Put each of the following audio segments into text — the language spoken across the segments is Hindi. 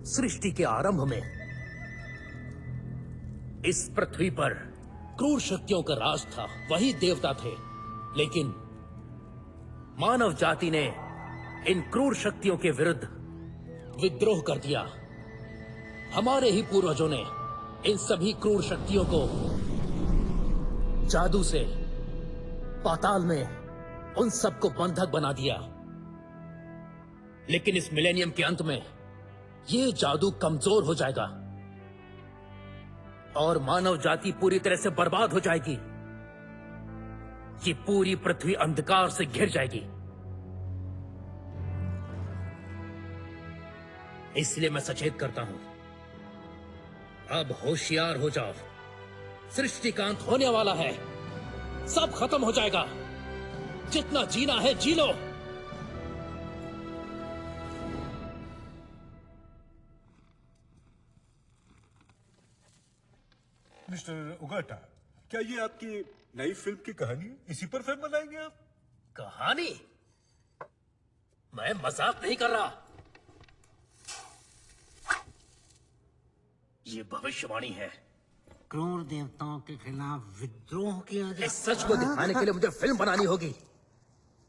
सृष्टि के आरंभ में इस पृथ्वी पर क्रूर शक्तियों का राज था, वही देवता थे। लेकिन मानव जाति ने इन क्रूर शक्तियों के विरुद्ध विद्रोह कर दिया। हमारे ही पूर्वजों ने इन सभी क्रूर शक्तियों को जादू से पाताल में उन सबको बंधक बना दिया। लेकिन इस मिलेनियम के अंत में यह जादू कमजोर हो जाएगा और मानव जाति पूरी तरह से बर्बाद हो जाएगी। ये पूरी पृथ्वी अंधकार से घिर जाएगी। इसलिए मैं सचेत करता हूं, अब होशियार हो जाओ। सृष्टि का अंत होने वाला है, सब खत्म हो जाएगा। जितना जीना है जी लो। मिस्टर उगाटा, क्या ये आपकी नई फिल्म की कहानी है? इसी पर फिल्म बनाएंगे आप? कहानी? मैं मजाक नहीं कर रहा। ये भविष्यवाणी है। क्रूर देवताओं के खिलाफ विद्रोह किया जाए। इस सच को दिखाने के लिए मुझे फिल्म बनानी होगी।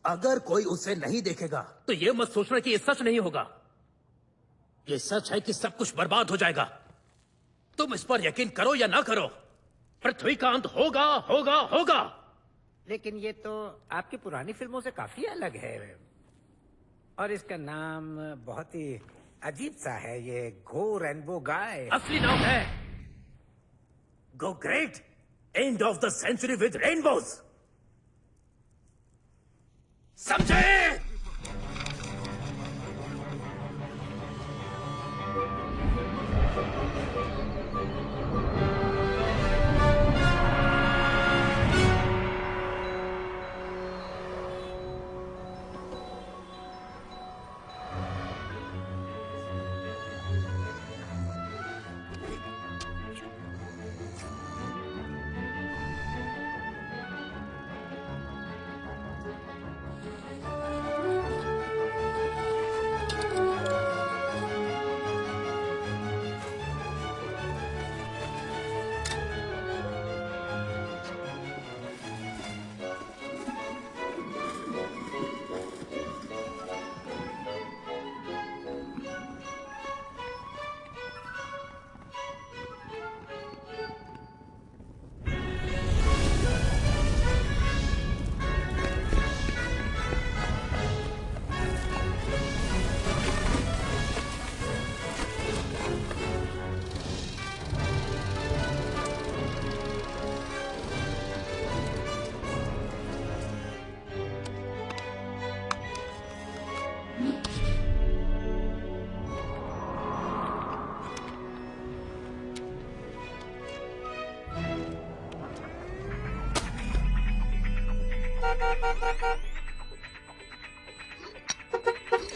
अगर कोई उसे नहीं देखेगा तो ये मत सोचना कि ये सच नहीं होगा। ये सच है कि सब कुछ बर्बाद हो जाएगा। तुम इस पर यकीन करो या ना करो, पृथ्वी का अंत होगा होगा होगा। लेकिन ये तो आपकी पुरानी फिल्मों से काफी अलग है और इसका नाम बहुत ही अजीब सा है, ये गो रेनबो गाय। असली नाम है go great end of the century with rainbows. समझे?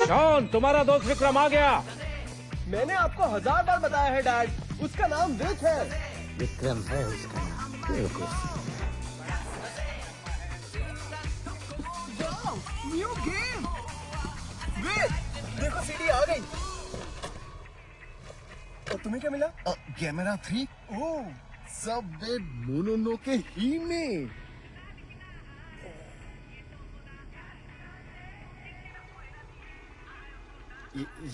शॉन, तुम्हारा दोस्त विक्रम आ गया। मैंने आपको 1000 बार बताया है डैड, उसका नाम विक है। विक्रम है उसका नाम। New game. विक, देखो सीडी आ गई। और तुम्हें क्या मिला? कैमरा 3। ओह, सबवे मोनोनोके ही में।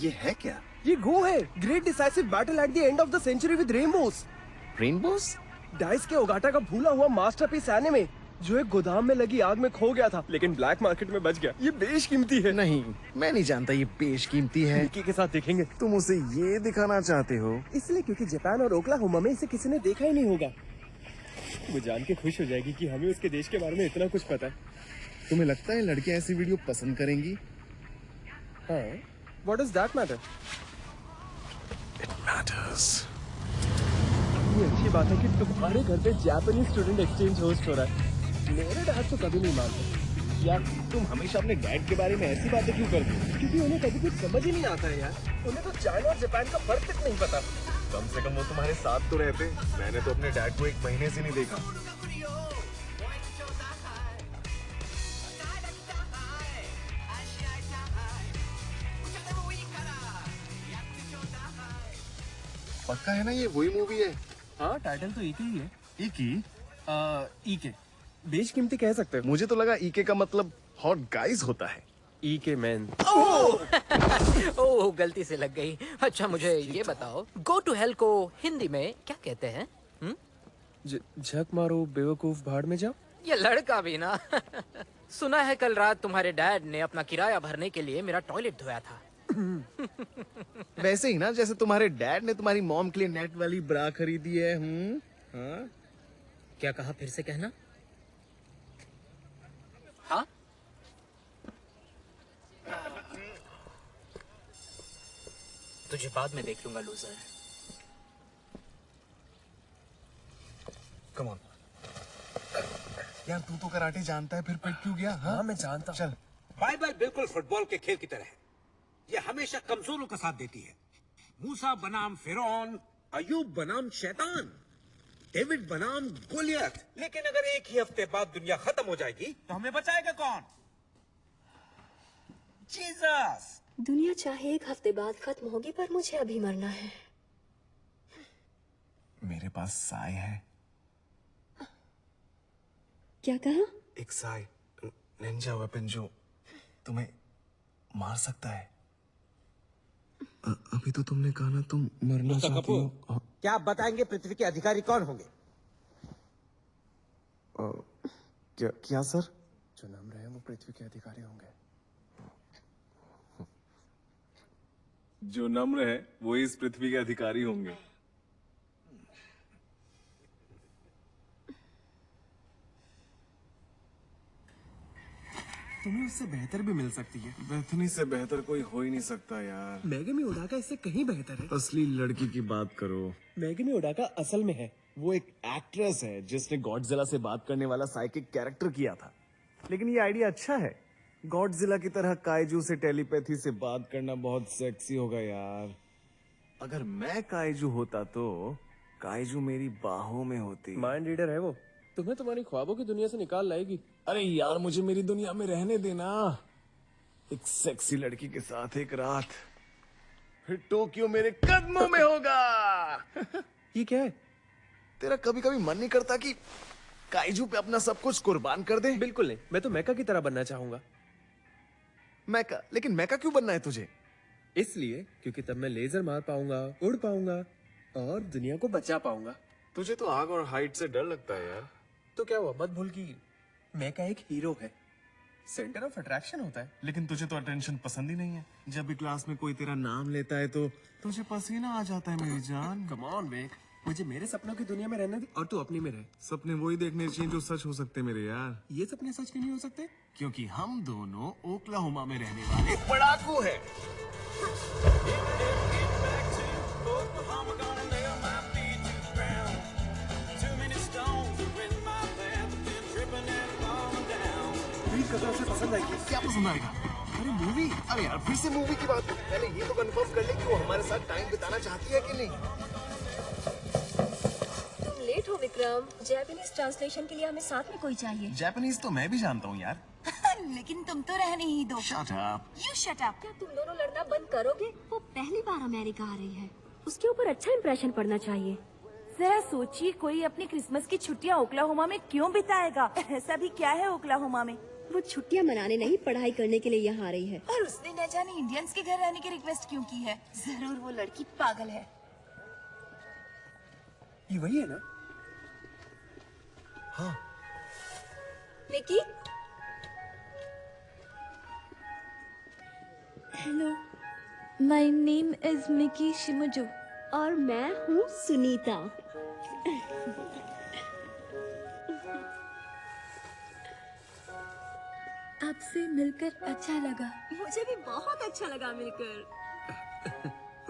ये है क्या? ये गो है, great decisive battle at the end of the century with rainbows. Rainbows? Daisuke Ogata का भूला हुआ मास्टरपीस एनिमे जो एक गोदाम में लगी आग में खो गया था, लेकिन ब्लैक मार्केट में बच गया। ये बेशकीमती है। नहीं, मैं नहीं जानता ये बेशकीमती है। निकी के साथ देखेंगे। तुम उसे ये दिखाना चाहते हो? इसलिए क्योंकि जापान और ओक्लाहोमा में इसे किसी ने देखा ही नहीं होगा। वो जान के खुश हो जाएगी कि हमें उसके देश के बारे में इतना कुछ पता है। तुम्हें लगता है लड़कियां ऐसी वीडियो पसंद करेंगी? हाँ, What does that matter? It matters. ये अच्छी बात है कि तुम्हारे घर पे जापानीज स्टूडेंट एक्सचेंज होस्ट हो रहा है। मेरे डैड तो कभी नहीं मानते। यार, तुम हमेशा अपने डैड के बारे में ऐसी बातें क्यों करते हो? क्योंकि उन्हें कभी कुछ समझ ही नहीं आता है यार। उन्हें तो चाइना और जापान का फर्क तक नहीं पता। कम से कम वो तुम्हारे साथ तो रहते। मैंने तो अपने डैड को 1 महीने से नहीं देखा। पक्का है ना ये वही मूवी है? हाँ, टाइटल तो एक ही है। इकी? ईके बेशकीमती कह सकते हो। मुझे तो लगा इके का मतलब हॉट गाइज होता है। ईके मैन। ओह गलती से लग गई। अच्छा मुझे ये बताओ, गो टू हेल को हिंदी में क्या कहते हैं? झक मारो बेवकूफ, भाड़ में जाओ। ये लड़का भी ना। सुना है कल रात तुम्हारे डैड ने अपना किराया भरने के लिए मेरा टॉयलेट धोया था। वैसे ही ना जैसे तुम्हारे डैड ने तुम्हारी मॉम के लिए नेट वाली ब्रा खरीदी है। हाँ? क्या कहा, फिर से कहना। हाँ तुझे बाद में देख लूंगा लूजर। कम ऑन यार, तू तो कराटे जानता है, फिर पिट क्यों गया? हाँ मैं जानता हूँ। चल। बाइबल बिल्कुल फुटबॉल के खेल की तरह है। ये हमेशा कमजोरों का साथ देती है। मूसा बनाम फिरौन, अयूब बनाम शैतान, डेविड बनाम गोलियत। लेकिन अगर एक ही हफ्ते बाद दुनिया खत्म हो जाएगी तो हमें बचाएगा कौन? जीसस। दुनिया चाहे एक हफ्ते बाद खत्म होगी, पर मुझे अभी मरना है। मेरे पास साय है। क्या कहा? एक साय, निंजा वेपन जो तुम्हें मार सकता है। अभी तो तुमने कहा ना तुम मरना चाहती हो। क्या आप बताएंगे पृथ्वी के अधिकारी कौन होंगे? क्या सर? जो नम्र है वो पृथ्वी के अधिकारी होंगे। जो नम्र है वो इस पृथ्वी के अधिकारी होंगे। तुम्हें उससे बेहतर भी मिल सकती है। बेथनी से बेहतर कोई हो ही नहीं सकता यार। मैगमी ओडाका इससे कहीं बेहतर है। असली लड़की की बात करो। मैगमी ओडाका असल में है, वो एक एक्ट्रेस है जिसने गॉडजिला से बात करने वाला साइकिक कैरेक्टर किया था। लेकिन ये आइडिया अच्छा है। गॉडजिला की तरह काइजू से टेलीपैथी से बात करना बहुत सेक्सी होगा यार। अगर मैं काइजू होता तो काइजू मेरी बाहों में होती। माइंड रीडर है वो, तुम्हें तुम्हारी ख्वाबों की दुनिया से निकाल लाएगी। अरे यार, मुझे मेरी दुनिया में रहने देना। एक सेक्सी लड़की के साथ एक रात, फिर टोक्यो मेरे कदमों में होगा। ये क्या है? तेरा कभी कभी मन नहीं करता कि काइजू पे अपना सब कुछ कुर्बान कर दे? बिल्कुल नहीं, मैं तो मैका की तरह बनना चाहूंगा। मैका? लेकिन मैका क्यों बनना है तुझे? इसलिए क्योंकि तब मैं लेजर मार पाऊंगा, उड़ पाऊंगा और दुनिया को बचा पाऊंगा। तुझे तो आग और हाइट से डर लगता है यार। तो क्या हुआ, मत भूल कि मैका एक हीरो है, सेंटर ऑफ अट्रैक्शन होता है। लेकिन तुझे तो अटेंशन पसंद ही नहीं है। जब भी क्लास में कोई तेरा नाम लेता है तो तुझे पसीना आ जाता है मेरी जान। कम ऑन वेक, मुझे मेरे सपनों की दुनिया में रहने दे और तू अपनी में रह। सपने वही देखने चाहिए जो सच हो सकते मेरे यार। ये सपने सच क्यों नहीं हो सकते? क्योंकि हम दोनों ओक्लाहोमा में रहने वाले पढ़ाकू हैं। पसंद आएगी। क्या पसंद आएगा? अरे मूवी। अरे यार, फिर से मूवी की बात। पहले ये तो कंफर्म कर ले कि वो हमारे साथ टाइम बिताना चाहती है कि नहीं। तुम लेट हो विक्रम। जापानीज ट्रांसलेशन के लिए हमें साथ में कोई चाहिए। जापानीज तो मैं भी जानता हूँ यार। लेकिन तुम तो रहने ही दो। Shut up. You shut up. क्या तुम दोनों लड़ना बंद करोगे? वो पहली बार अमेरिका आ रही है, उसके ऊपर अच्छा इंप्रेशन पड़ना चाहिए। जरा सोचिए, कोई अपनी क्रिसमस की छुट्टियां ओक्लाहोमा में क्यों बिताएगा? ऐसा भी क्या है ओक्लाहोमा में? वो छुट्टियां मनाने नहीं, पढ़ाई करने के लिए यहाँ आ रही है। और उसने न जाने इंडियंस के घर रहने की रिक्वेस्ट क्यों की है? जरूर वो लड़की पागल है। ये वही है ना? हाँ। Nikki, hello, my name is Mickey Shimizu. और मैं हूँ सुनीता। आपसे मिलकर अच्छा लगा। मुझे भी बहुत अच्छा लगा मिलकर।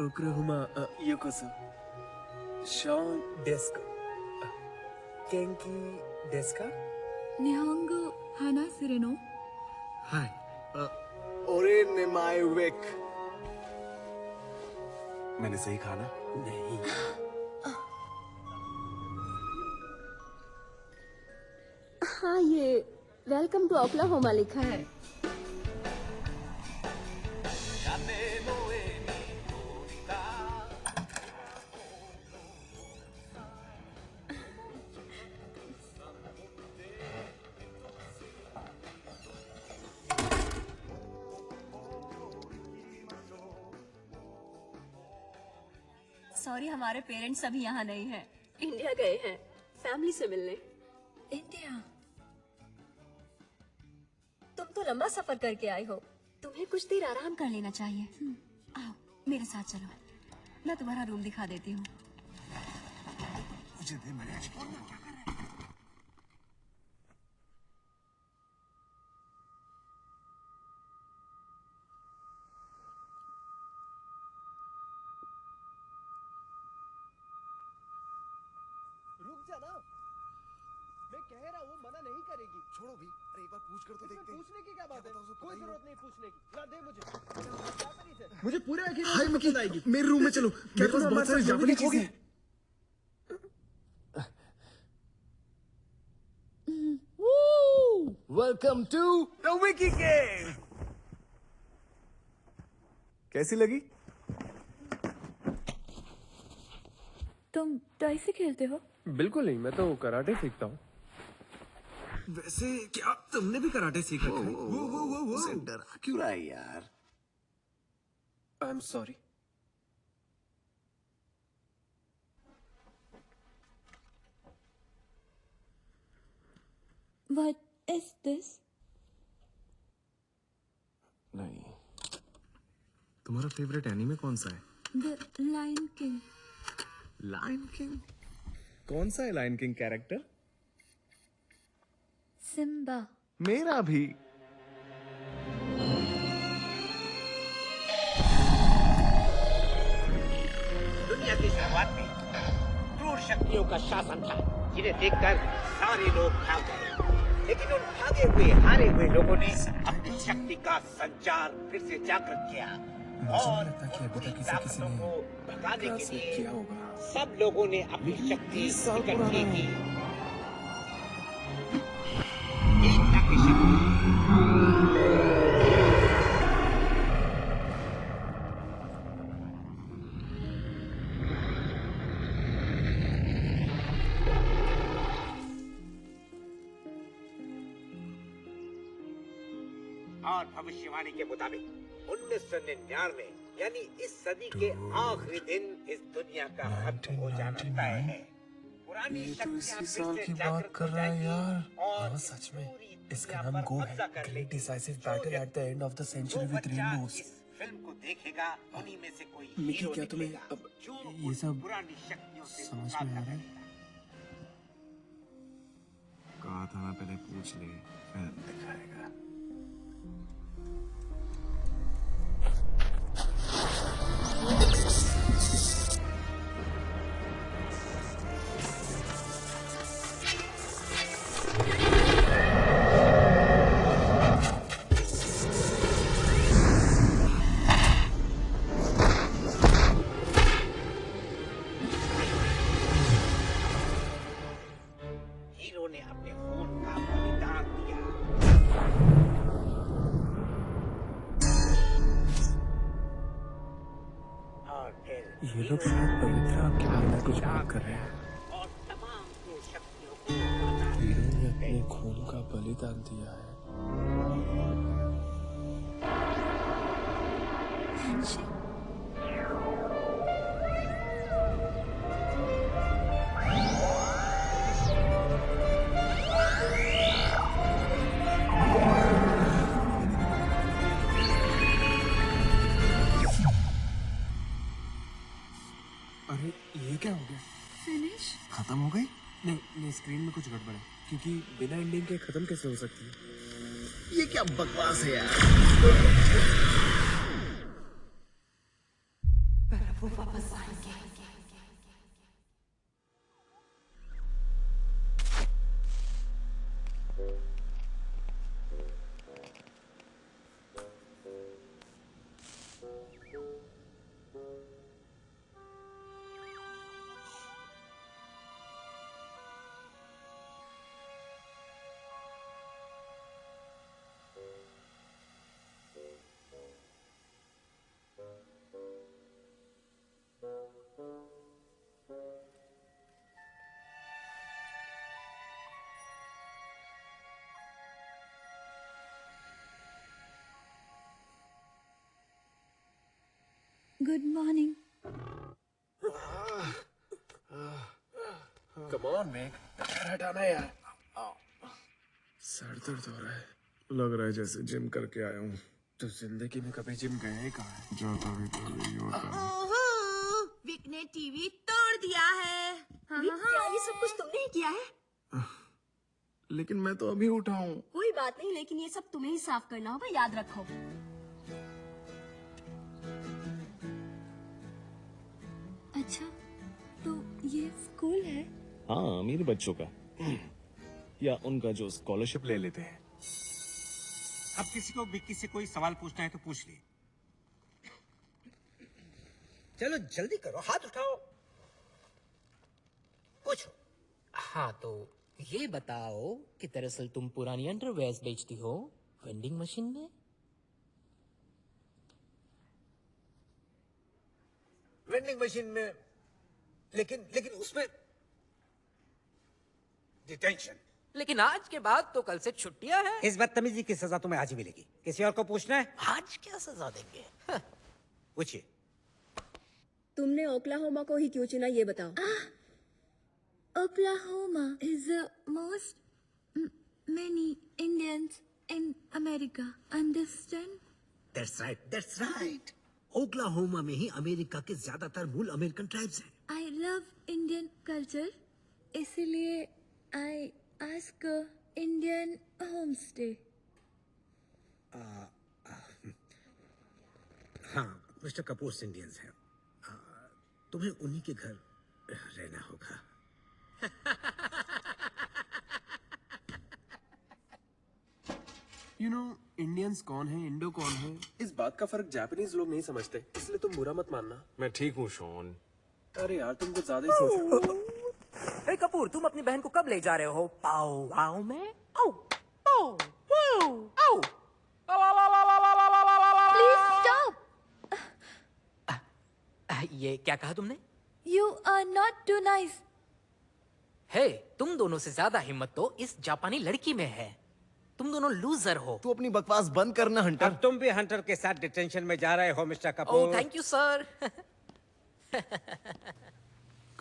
ओक्लाहोमा योकोसो। शॉन डेस्का। केंकी डेस्का। निहोंगो हाना सिरेनो। हाय। ओरे नेमाइवेक। मैंने सही कहा ना? नहीं। हाँ, ये वेलकम टू ओक्लाहोमा लिखा है। सॉरी, हमारे पेरेंट्स अभी यहाँ नहीं हैं। इंडिया गए हैं फैमिली से मिलने। इंडिया? तुम तो लंबा सफर करके आई हो, तुम्हें कुछ देर आराम कर लेना चाहिए। आओ मेरे साथ चलो, मैं तुम्हारा रूम दिखा देती हूँ। मुझे दे, मैंने आज क्या कर रहा है? रुक जा ना, मैं कह रहा हूँ मना नहीं करेगी। छोड़ो भी, अरे एक बार पूछ कर तो इसमें देखते हैं। पूछने की क्या बात है? पता उसे कोई पता ही जरूरत हो। नहीं पूछने की। ला दे मुझे, जापानीज है। मुझे पूरे यकीन है हाय तुम्हें मिकी, पसंद आएगी। मेरे रूम में चलो, मेरे पास बहुत सारी जापानी चीजें हैं। Welcome to the Vicky game. कैसी लगी? तुम डाई से खेलते हो? बिल्कुल नहीं, मैं तो कराटे सीखता हूँ। वैसे क्या तुमने भी कराटे सीख रखा है? वो डरा क्यों रहा है यार? I am sorry. What is this? नहीं। तुम्हारा फेवरेट एनीमे कौन सा है? The Lion King. Lion king? कौन सा है लायन किंग कैरेक्टर? Simba. मेरा भी। दुनिया की शुरुआत में क्रूर शक्तियों का शासन था, जिन्हें देखकर सारे लोग भाग गए। लेकिन उन भागे हुए हारे हुए लोगों ने अपनी शक्ति का संचार फिर से जागृत किया और ताकतों को भगाने के लिए सब लोगों ने अपनी शक्ति इकट्ठी की। एकता की शक्ति। और भविष्यवाणी के मुताबिक 1999 यानी इस सदी के आखिरी दिन इस दुनिया का खत्म हो जाना तय है। पुरानी शक्तियां फिर से जागृत हो जाएंगी और सच में पूरी इसका दुनिया नाम पर गो है। कब्जा कर ग्रेट लेगी। डिसाइसिव जो बैटल एट द व्यक्ति, एंड ऑफ द जो सेंचुरी विद बच्चा रेनबोस। इस फिल्म को देखेगा, उन्हीं में से कोई मिकी, हीरो क्या तुम्हें निकलेगा, अब जो ये उन सब पुरानी शक्तियों से समझ में मुकाबला आ रहा है? करेगा। कहा था ना पहले पूछ ले, फिल्म दिखाएगा। हीरो ने अपने खून का बलिदान दिया। और फिर ये लोग शायद पवित्रा के बारे में कुछ बात कर रहे हैं। और तमाम क्रूर शक्तियों को बचा हीरो ने अपने खून का बलिदान दिया है। अरे ये क्या हो गया? Finish? खत्म हो गई? नहीं, स्क्रीन में कुछ गड़बड़ है, क्योंकि बिना एंडिंग के खत्म कैसे हो सकती है? ये क्या बकवास है यार? वो वापस आएंगे। Good morning. Come on make, हटाना यार। सर दर्द हो रहा है। लग रहा है जैसे जिम करके आया हूँ। तो जिंदगी में कभी जिम गया ही कहाँ है? जाता भी तो यही होता है। ओहो, विक ने टीवी तोड़ दिया है। क्या ये सब कुछ तुमने ही किया है? लेकिन मैं तो अभी उठा हूँ। कोई बात नहीं, लेकिन ये सब तुम्हें ही साफ करना होगा, याद रखो। अच्छा, तो ये स्कूल है? हाँ, अमीर बच्चों का या उनका जो स्कॉलरशिप ले लेते हैं। अब किसी को विक्की से कोई सवाल पूछना है तो पूछ ले। चलो जल्दी करो, हाथ उठाओ, पूछो। हाँ, तो ये बताओ कि दरअसल तुम पुरानी अंडरवेयर्स बेचती हो वेंडिंग मशीन में? वेंडिंग मशीन में, लेकिन उसमें डिटेंशन। लेकिन आज के बाद तो कल से छुट्टियां हैं। इस बदतमीजी की सजा तुम्हें आज ही मिलेगी। किसी और को पूछना है? आज क्या सजा देंगे? पूछिए। तुमने ओक्लाहोमा को ही क्यों चुना, ये बताओ। Oklahoma is the most many Indians in America. Understand? That's right, that's right. Oklahoma में ही अमेरिका के ज्यादातर मूल अमेरिकन ट्राइब्स हैं। I love Indian culture. इसलिए I ask a Indian homestay. हाँ, मिस्टर कपूर इंडियंस हैं। तुम्हें उन्हीं के घर रहना होगा। यू नो, इंडियंस कौन है, इंडो कौन है, इस बात का फर्क जापानीज लोग नहीं समझते, इसलिए तुम बुरा मत मानना। मैं ठीक हूँ शॉन। अरे यार, तुम कुछ ज्यादा ही सोच रहे हो। हे कपूर, तुम अपनी बहन को कब ले जा रहे हो? पाओ वाओ में? आओ आओ आओ आओ। Please stop. ये क्या कहा तुमने? You are not too nice. हे, तुम दोनों से ज्यादा हिम्मत तो इस जापानी लड़की में है। तुम दोनों लूजर हो। तू अपनी बकवास बंद करना हंटर। अब तुम भी हंटर के साथ डिटेंशन में जा रहे हो mister oh, Kapoor. Thank you sir.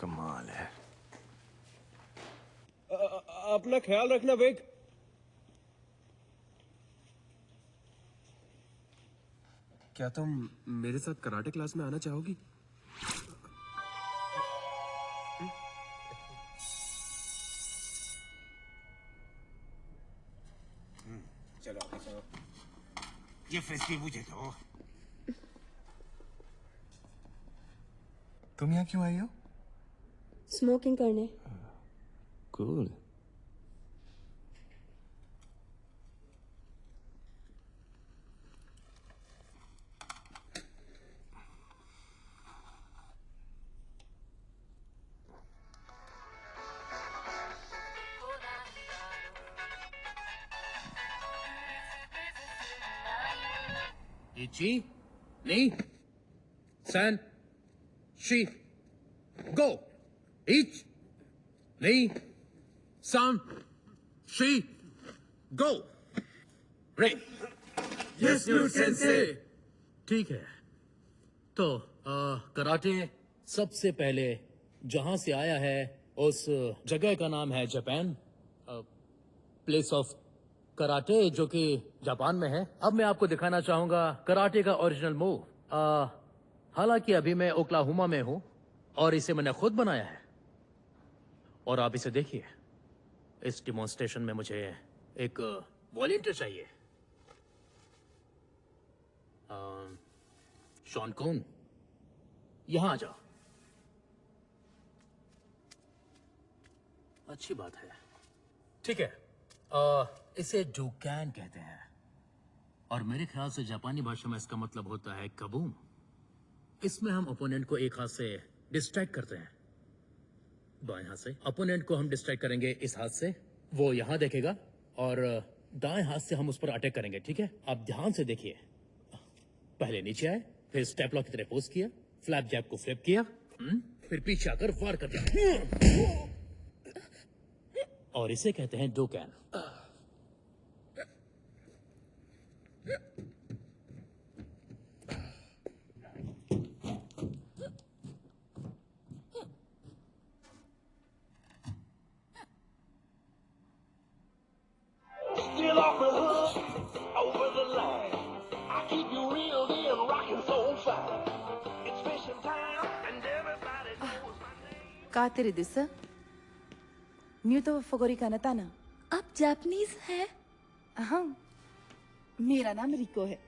कमाल है। अपना ख्याल रखना वेग। क्या तुम मेरे साथ कराटे क्लास में आना चाहोगी? चलो आगे चलो। ये फ्रिस्बी मुझे दो। तुम यहाँ क्यों आई हो? स्मोकिंग करने। Cool. Ichi, Ni, San, Shi, go. Ich, Ni, San, Shi, go. Ray. Yes, you sensei. ठीक है। तो कराटे सबसे पहले जहां से आया है उस जगह का नाम है जापान, प्लेस ऑफ कराटे, जो कि जापान में है। अब मैं आपको दिखाना चाहूंगा कराटे का ओरिजिनल मूव। हालांकि अभी मैं ओक्लाहोमा में हूं और इसे मैंने खुद बनाया है। और आप इसे देखिए। इस डिमॉन्स्ट्रेशन में मुझे एक वॉलंटियर चाहिए। शॉन कून, यहां आ जाओ। अच्छी बात है। ठीक है, इसे डुकैन कहते हैं और मेरे ख्याल से जापानी भाषा में इसका मतलब होता है कबूम। इसमें हम ओपोनेंट को एक हाथ से डिस्ट्रैक्ट करते हैं, बाएं हाथ से। ओपोनेंट को हम डिस्ट्रैक्ट करेंगे इस हाथ से, वो यहां देखेगा, और दाएं हाथ से हम उस पर अटैक करेंगे। ठीक है, आप ध्यान से देखिए। पहले नीचे आए, फिर स्टेप लॉक की तरह पोज किया, फ्लैप जैब को फ्लिप किया, फिर पीछे आकर वार कर दिया, और इसे कहते हैं डोकैन। कातेरे दिस न्यू तो फगोरी का नताना। आप जापानीज हैं? हाँ, मेरा नाम रिको है।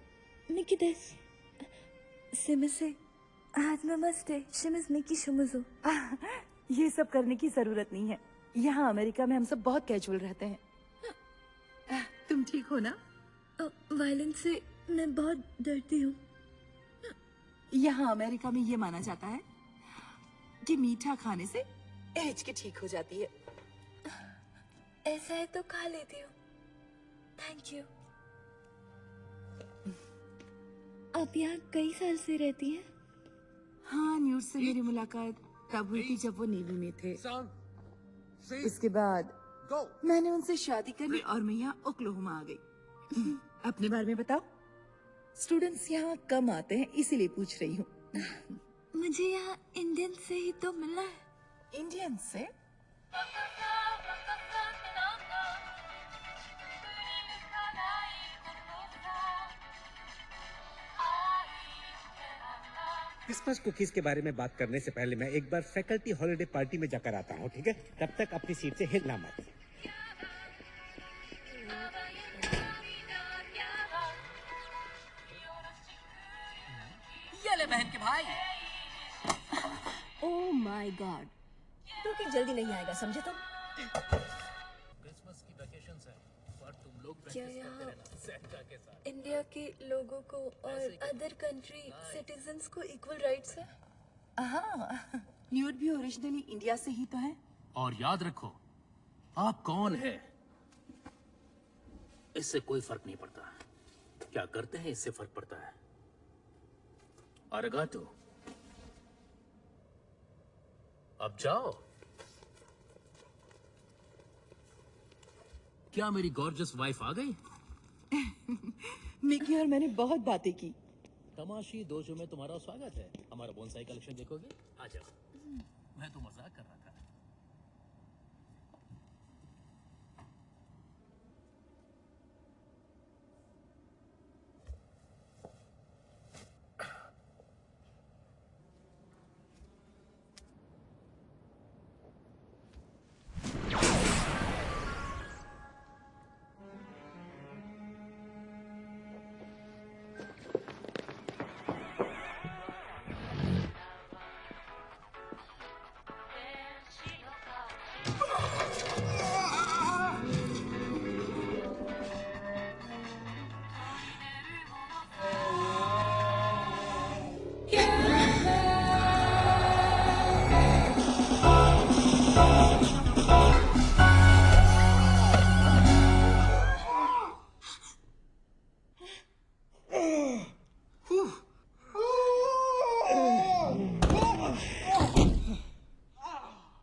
मिकी देस। सिमिसे। आज नमस्ते। शिमिस मिकी शुमुजो। ये सब करने की जरूरत नहीं है। यहाँ अमेरिका में हम सब बहुत कैजुअल रहते हैं। तुम ठीक हो ना? वायलेंस से मैं बहुत डरती हूँ। यहाँ अमेरिका में ये माना जाता है कि मीठा खाने से एज की ठीक हो जाती है। ऐसा है तो खा लेती हूँ। Thank you. आप यहाँ कई साल से रहती हैं? हाँ, न्यूज से मेरी मुलाकात तब हुई थी जब वो नेवी में थे। इसके बाद मैंने उनसे शादी कर ली और मैं यहाँ ओक्लाहोमा आ गई। अपने बारे में बताओ। स्टूडेंट्स यहाँ कम आते हैं इसीलिए पूछ रही हूँ। मुझे यहाँ इंडियन से ही तो मिला है। इंडियन से? क्रिसमस कुकीज के बारे में बात करने से पहले मैं एक बार फैकल्टी हॉलिडे पार्टी में जाकर आता हूँ, ठीक है? तब तक अपनी सीट से हिलना मत। ये ले बहन के भाई। Oh my God. क्योंकि जल्दी नहीं आएगा, समझे तुम? क्रिसमस की वैकेशंस है और तुम लोग क्या प्रैक्टिस यहाँ करते रहना सेंटा के साथ। इंडिया के लोगों को और अदर कंट्री सिटीजन्स को इक्वल राइट्स है? हाँ, न्यूड भी ओरिजिनली इंडिया से ही तो है। और याद रखो, आप कौन है इससे कोई फर्क नहीं पड़ता। क्या करते हैं इससे फर्क पड़ता है। अरगाटो, अब जाओ। क्या मेरी गॉर्जस वाइफ आ गई? मिकी और मैंने बहुत बातें की। तमाशी दोजो में तुम्हारा स्वागत है। हमारा बोनसाई कलेक्शन देखोगे? आ जाओ। मैं तो मजाक कर रहा था।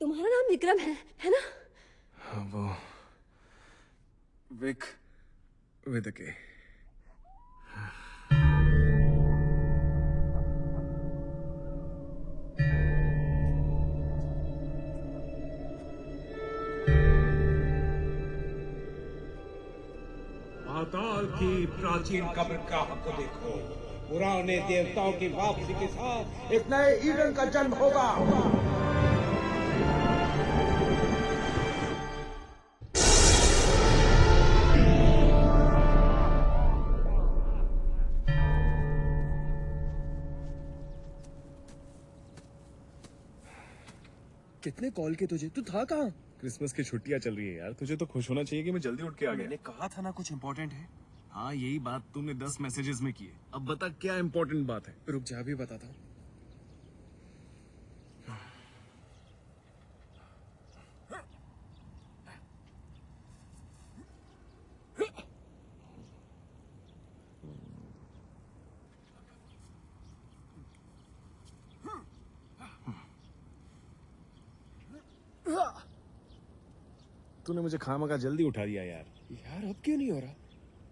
तुम्हारा नाम विक्रम है ना? वो विक विद के। पाताल की प्राचीन कब्रगाह को देखो। पुराने देवताओं की वापसी के साथ एक नए ईडन का जन्म होगा। कितने कॉल के तुझे? तू था कहाँ? क्रिसमस की छुट्टियां चल रही है यार, तुझे तो खुश होना चाहिए कि मैं जल्दी उठ के आ गया। मैंने कहा था ना कुछ इम्पोर्टेंट है। हाँ, यही बात तूने 10 मैसेजेस में की है। अब बता क्या इम्पोर्टेंट बात है। रुक जा, भी बताता हूँ। तूने मुझे खामखा जल्दी उठा दिया यार। यार अब क्यों नहीं हो रहा?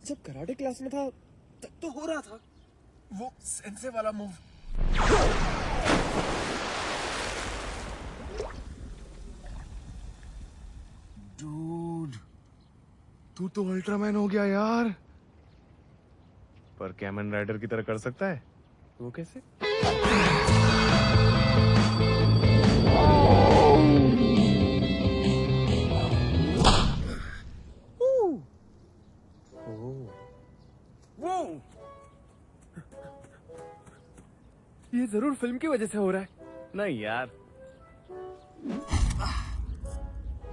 जब कराटे क्लास में था तब तो हो रहा था। वो सेंसे वाला मूव। डूड, तू तो अल्ट्रामैन हो गया यार। पर कैमन राइडर की तरह कर सकता है? वो कैसे? ये जरूर फिल्म की वजह से हो रहा है। नहीं यार,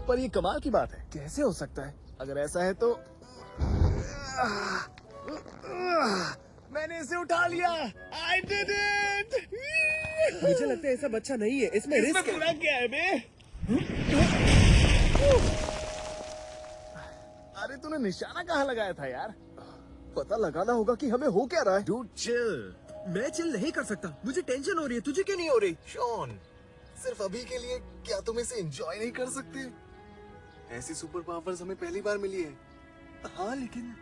पर ये कमाल की बात है। कैसे हो सकता है? अगर ऐसा है तो मैंने इसे उठा लिया। I did it! मुझे लगता है ऐसा बच्चा नहीं है, इसमें रिस्क है। पूरा क्या है बे? अरे तूने निशाना कहाँ लगाया था यार? पता लगाना होगा कि हमें हो क्या रहा है। Dude, chill. मैं चिल नहीं कर सकता, मुझे टेंशन हो रही है। तुझे क्यों नहीं हो रही? शॉन, सिर्फ अभी के लिए क्या तुम इसे एंजॉय नहीं कर सकते? ऐसी सुपर पावर्स हमें पहली बार मिली है। हाँ, लेकिन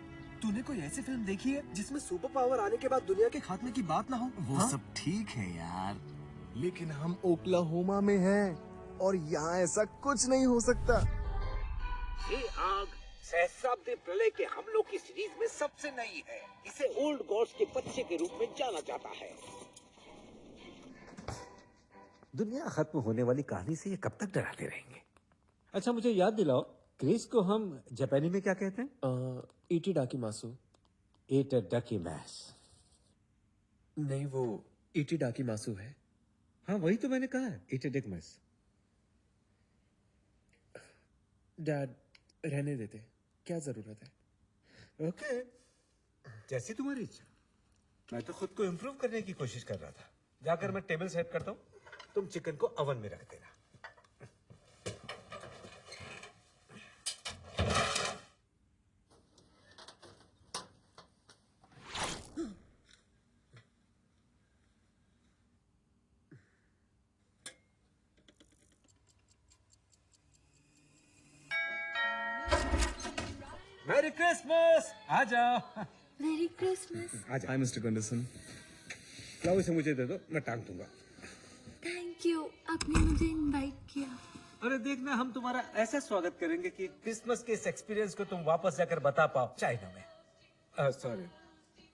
तूने कोई ऐसी फिल्म देखी है जिसमें सुपर पावर आने के बाद दुनिया के खात्मे की बात ना हो? वो सब ठीक है यार, लेकिन हम ओक्लाहोमा में हैं और यहाँ ऐसा कुछ नहीं हो सकता। ये आग सहस्राब्दी प्रलय के हमलों की सीरीज में सबसे नई है। इसे ओल्ड गॉड्स के बच्चे के रूप में जाना जाता है। दुनिया खत्म होने वाली कहानी से ये कब तक डराते रहेंगे? अच्छा मुझे याद दिलाओ, क्रिस को हम जापानी में क्या कहते हैं? इटी डाकी मासू। एट डकी मैस। नहीं, वो इटी डाकी मासू है। हाँ वही तो मैंने कहा है, एट डक मैस। डैड, रहने देते, क्या जरूरत है? ओके, जैसी तुम्हारी इच्छा। मैं तो खुद को इम्प्रूव करने की कोशिश कर रहा था। जाकर मैं टेबल सेट करता हूँ, तुम चिकन को ओवन में रख देना। Merry Christmas! आ जाओ। मेरी क्रिसमस। हाय मिस्टर कंडरसन। लाओ इसे मुझे दे दो, मैं टांग दूंगा। थैंक यू, आपने मुझे इनवाइट किया। अरे देखना, हम तुम्हारा ऐसा स्वागत करेंगे कि क्रिसमस के इस एक्सपीरियंस को तुम वापस जाकर बता पाओ। चाइना में, सॉरी,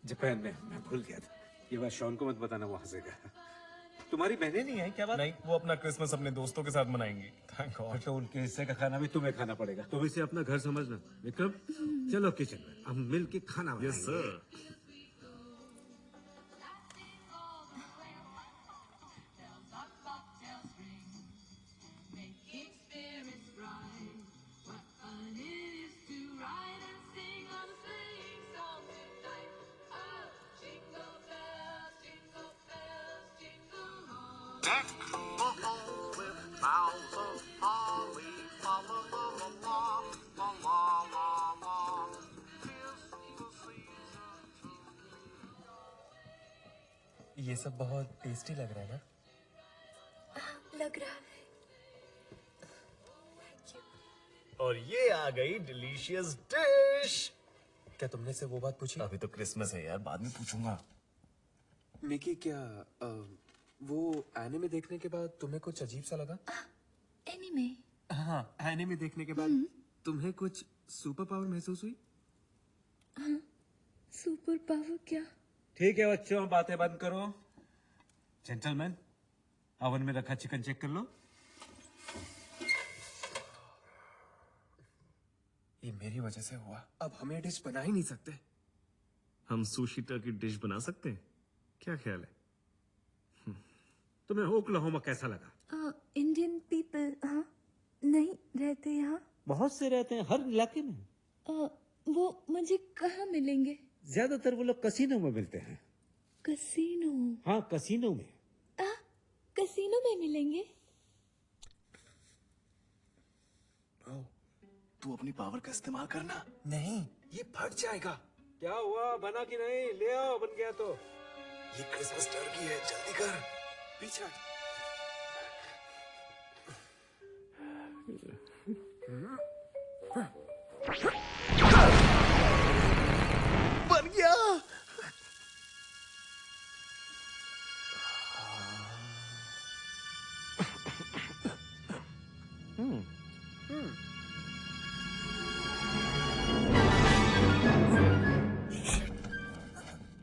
जापान में, मैं भूल गया था। ये बात शॉन को मत बताना, वो हंसेगा। तुम्हारी बहनें नहीं आई क्या बात? नहीं, वो अपना क्रिसमस अपने दोस्तों के साथ मनाएंगी। Thank God. तो उनके हिस्से का खाना भी तुम्हें खाना पड़ेगा। तुम इसे अपना घर समझना। विक्रम, चलो किचन में, हम मिल के खाना बनाएंगे। Yes sir. ये सब बहुत टेस्टी लग रहा है ना? लग रहा है। और ये आ गई डिलीशियस डिश। क्या तुमने से वो बात पूछी? अभी तो क्रिसमस है यार, बाद में पूछूंगा। निकी, क्या वो एनिमे देखने के बाद तुम्हें कुछ अजीब सा लगा? एनीमे? हाँ, एनिमे देखने के बाद तुम्हें कुछ सुपर पावर महसूस हुई? हाँ, सुपर पावर क्या? ठीक है बच्चों, बातें बंद करो। जेंटलमैन, ओवन में रखा चिकन चेक कर लो। ये मेरी वजह से हुआ। अब हम ये डिश बना ही नहीं सकते। हम सुशी टर्की डिश बना सकते हैं, क्या ख्याल है? तुम्हें ओक्लाहोमा कैसा लगा? इंडियन पीपल हाँ नहीं रहते यहाँ? बहुत से रहते हैं, हर इलाके में। वो मुझे कहाँ मिलेंगे? ज्यादातर वो लोग कसीनो में मिलते हैं। कसीनो? हाँ, कसीनो में। कसीनो में मिलेंगे? तू अपनी पावर का इस्तेमाल करना। नहीं, ये फट जाएगा। क्या हुआ, बना कि नहीं? ले आओ, बन गया तो। ये क्रिसमस टर्की है, जल्दी कर। पीछे हट। बन गया।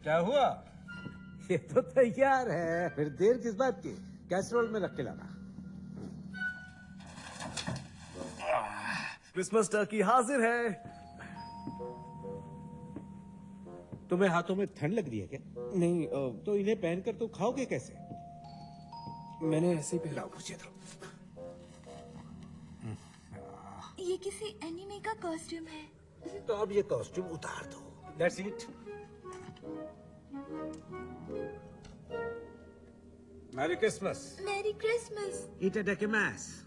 क्या हुआ? ये तो तैयार है, फिर देर किस बात की? कैसरोल में रख के लाना। क्रिसमस टर्की हाजिर है। तुम्हें हाथों में ठंड लग रही है क्या? नहीं, तो इन्हें पहनकर तो खाओगे कैसे? मैंने ऐसे ही पहना। लाओ मुझे दो। ये किसी एनिमे का कॉस्ट्यूम है। तो अब ये कॉस्ट्यूम उतार दो। That's it. Merry Christmas. Merry Christmas. Itadakimasu.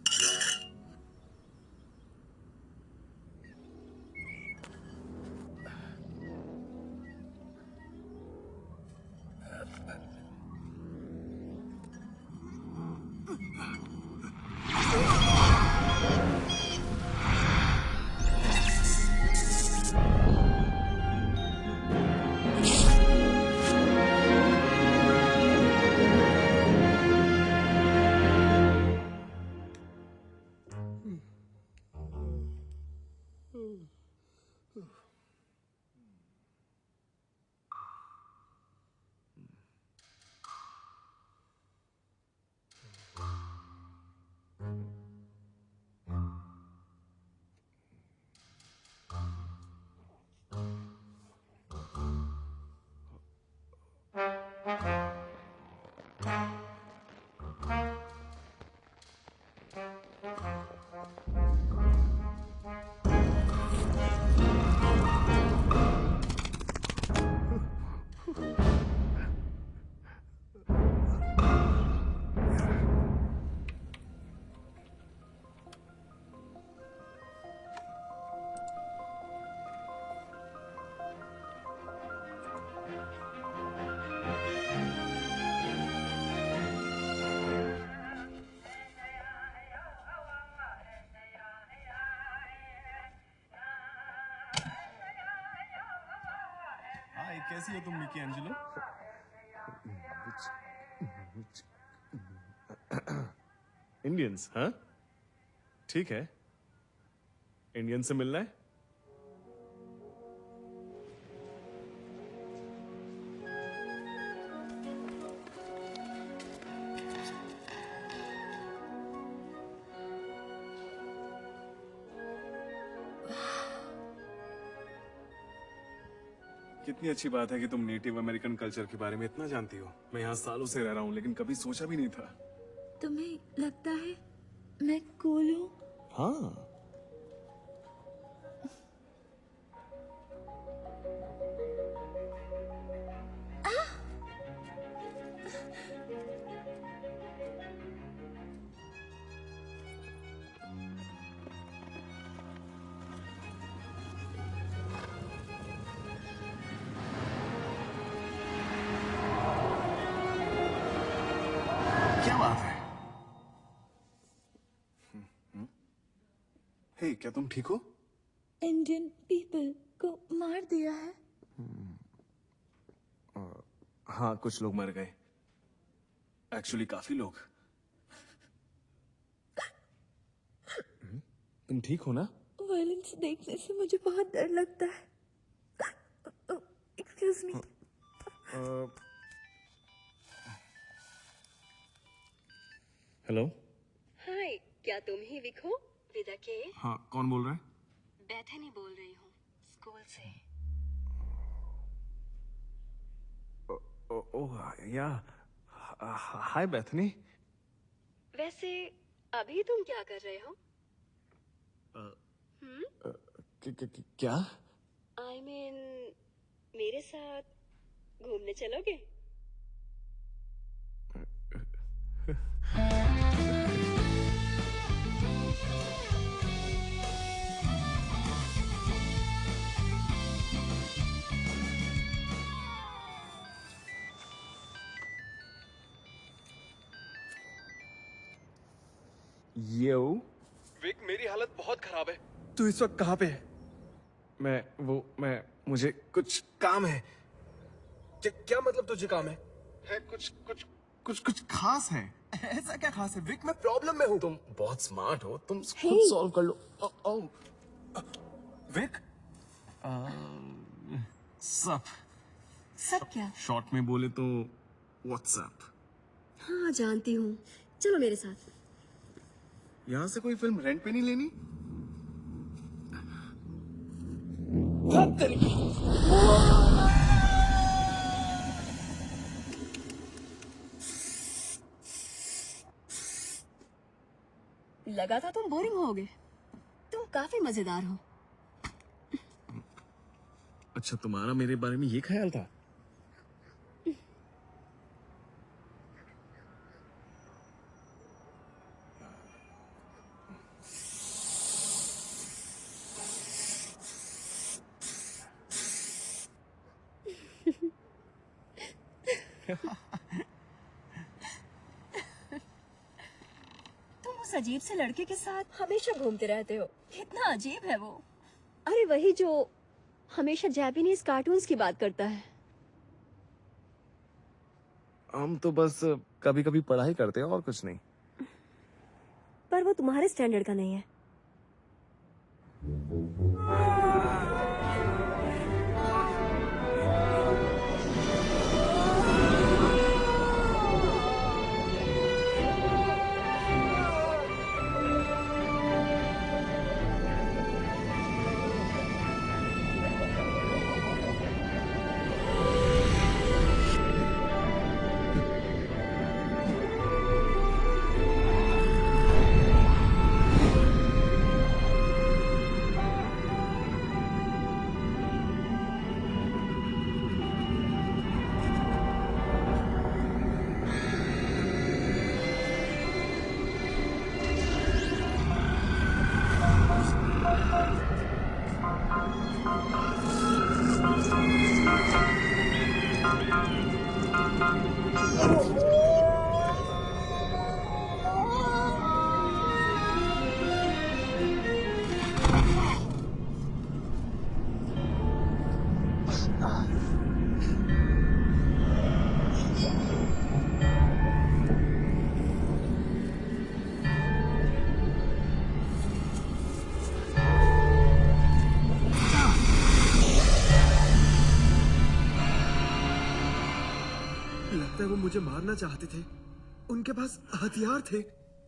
हाय, कैसी हो तुम मिकी एंजेलो? इंडियंस, हाँ? ठीक है। इंडियन से मिलना है? कितनी अच्छी बात है कि तुम नेटिव अमेरिकन कल्चर के बारे में इतना जानती हो। मैं यहाँ सालों से रह रहा हूँ, लेकिन कभी सोचा भी नहीं था। तुम्हें लगता है मैं कूल हूँ? हाँ। क्या बात है? हे, क्या तुम ठीक हो? इंडियन पीपल को मार दिया है। हाँ, कुछ लोग मर गए। एक्चुअली काफी लोग। तुम ठीक हो ना? वायलेंस देखने से मुझे बहुत डर लगता है। Excuse me. हेलो। हाय, क्या तुम ही विक हो? विदा के? हाँ, कौन बोल रहा है? बेथनी बोल रही हूँ, स्कूल से। या हाय बेथनी। वैसे अभी तुम क्या कर रहे हो? क्या? आई मीन मेरे साथ घूमने चलोगे? यो विक, मेरी हालत बहुत खराब है। तू इस वक्त कहाँ पे है? मुझे कुछ काम है। क्या मतलब तुझे काम है? कुछ खास है। ऐसा क्या खास है विक? मैं प्रॉब्लम में हूँ। तुम बहुत स्मार्ट हो, तुम खुद Hey. सॉल्व कर लो। विक, सब सब क्या? शॉर्ट में बोले तो व्हाट्सएप। हाँ जानती हूँ, चलो मेरे साथ। यहाँ से कोई फिल्म रेंट पे नहीं लेनी? लगा था तुम बोरिंग होगे। तुम काफी मजेदार हो। अच्छा, तुम्हारा मेरे बारे में ये ख्याल था? तुम उस अजीब से लड़के के साथ हमेशा घूमते रहते हो। कितना अजीब है वो। अरे वही जो हमेशा जापानीज कार्टून्स की बात करता है। हम तो बस कभी कभी पढ़ाई करते हैं और कुछ नहीं। पर वो तुम्हारे स्टैंडर्ड का नहीं है। लगता है वो मुझे मारना चाहते थे। उनके पास हथियार थे।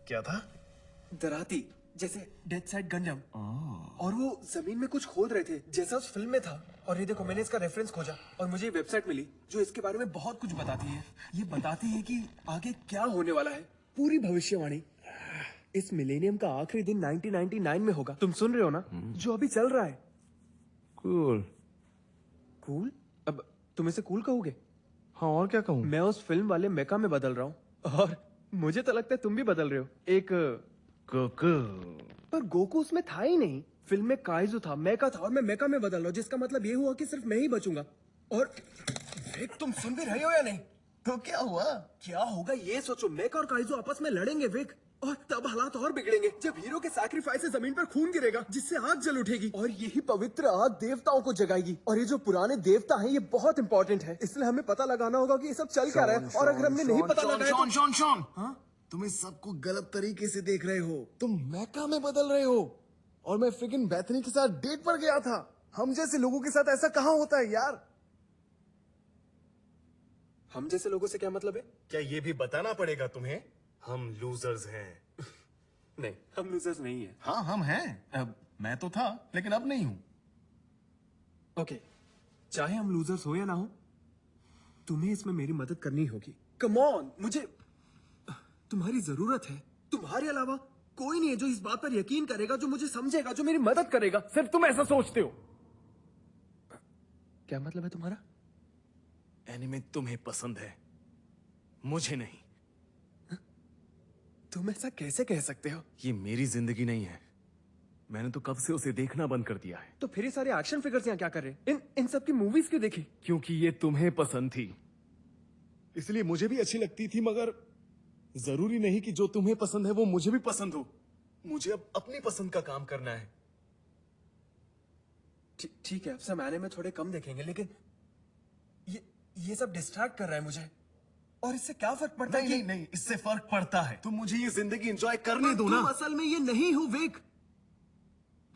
क्या था? दराती, जैसे डेड साइड गंडम। और वो जमीन में कुछ खोद रहे थे, जैसा उस फिल्म में था। और ये देखो, मैंने इसका रेफरेंस खोजा और मुझे वेबसाइट मिली जो इसके बारे में बहुत कुछ बताती है। ये बताती है कि आगे क्या होने वाला है, पूरी भविष्यवाणी। इस मिलेनियम का आखिरी दिन 1999 में होगा। तुम सुन रहे हो ना? जो अभी चल रहा है। कूल। कूल? अब तुम इसे कूल कहोगे? हाँ, और क्या कहूँ? मैं उस फिल्म वाले मेका में बदल रहा हूँ और मुझे तो लगता है तुम भी बदल रहे हो। एक गोकू। पर गोकू उसमें था ही नहीं। फिल्म में काइजू था, मेका था, और मैं मेका में बदल रहा हूँ, जिसका मतलब ये हुआ कि सिर्फ मैं ही बचूंगा। और विक, तुम सुन भी रहे हो या नहीं? तो क्या हुआ? क्या होगा ये सोचो। मेका और काइजू आपस में लड़ेंगे विक, और तब हालात और बिगड़ेंगे जब हीरो के सैक्रिफाइस से जमीन पर खून गिरेगा, जिससे आग जल उठेगी, और यही पवित्र आग देवताओं को जगाएगी। और ये जो पुराने देवता हैं, ये बहुत इंपॉर्टेंट है, इसलिए हमें पता लगाना होगा कि ये सब चल क्या रहा है। और अगर हमने नहीं पता लगाया तो... शॉन, तुम इस सबको गलत तरीके से देख रहे हो। तुम मैका में बदल रहे हो और मैं फ्रिकिन बेथनी के साथ डेट पर गया था। हम जैसे लोगों के साथ ऐसा कहाँ होता है यार? हम जैसे लोगों से क्या मतलब है? क्या ये भी बताना पड़ेगा तुम्हें? हम लूजर्स हैं। नहीं, हम लूजर्स नहीं है। हाँ, हम हैं। मैं तो था, लेकिन अब नहीं हूं। ओके, चाहे हम लूजर्स हो या ना हो, तुम्हें इसमें मेरी मदद करनी होगी। कम ऑन, मुझे तुम्हारी जरूरत है। तुम्हारे अलावा कोई नहीं है जो इस बात पर यकीन करेगा, जो मुझे समझेगा, जो मेरी मदद करेगा। सिर्फ तुम ऐसा सोचते हो। क्या मतलब है तुम्हारा? एनिमे तुम्हें पसंद है, मुझे नहीं। तुम ऐसा कैसे कह सकते हो? ये मेरी जिंदगी नहीं है। मैंने तो कब से उसे देखना बंद कर दिया है। तो फिर ये सारे एक्शन फिगर्स यहाँ क्या कर रहे? इन सब की मूवीज क्यों देखी? क्योंकि ये तुम्हें पसंद थी, इसलिए मुझे भी अच्छी लगती थी। मगर जरूरी नहीं कि जो तुम्हें पसंद है वो मुझे भी पसंद हो। मुझे अब अपनी पसंद का काम करना है। ठीक है, अब से मैंने में थोड़े कम देखेंगे, लेकिन ये सब डिस्ट्रैक्ट कर रहा है मुझे। और इससे क्या फर्क पड़ता है? नहीं, इससे फर्क पड़ता है। तुम मुझे ये जिंदगी एंजॉय करने दो ना। तुम असल में ये नहीं हो विक।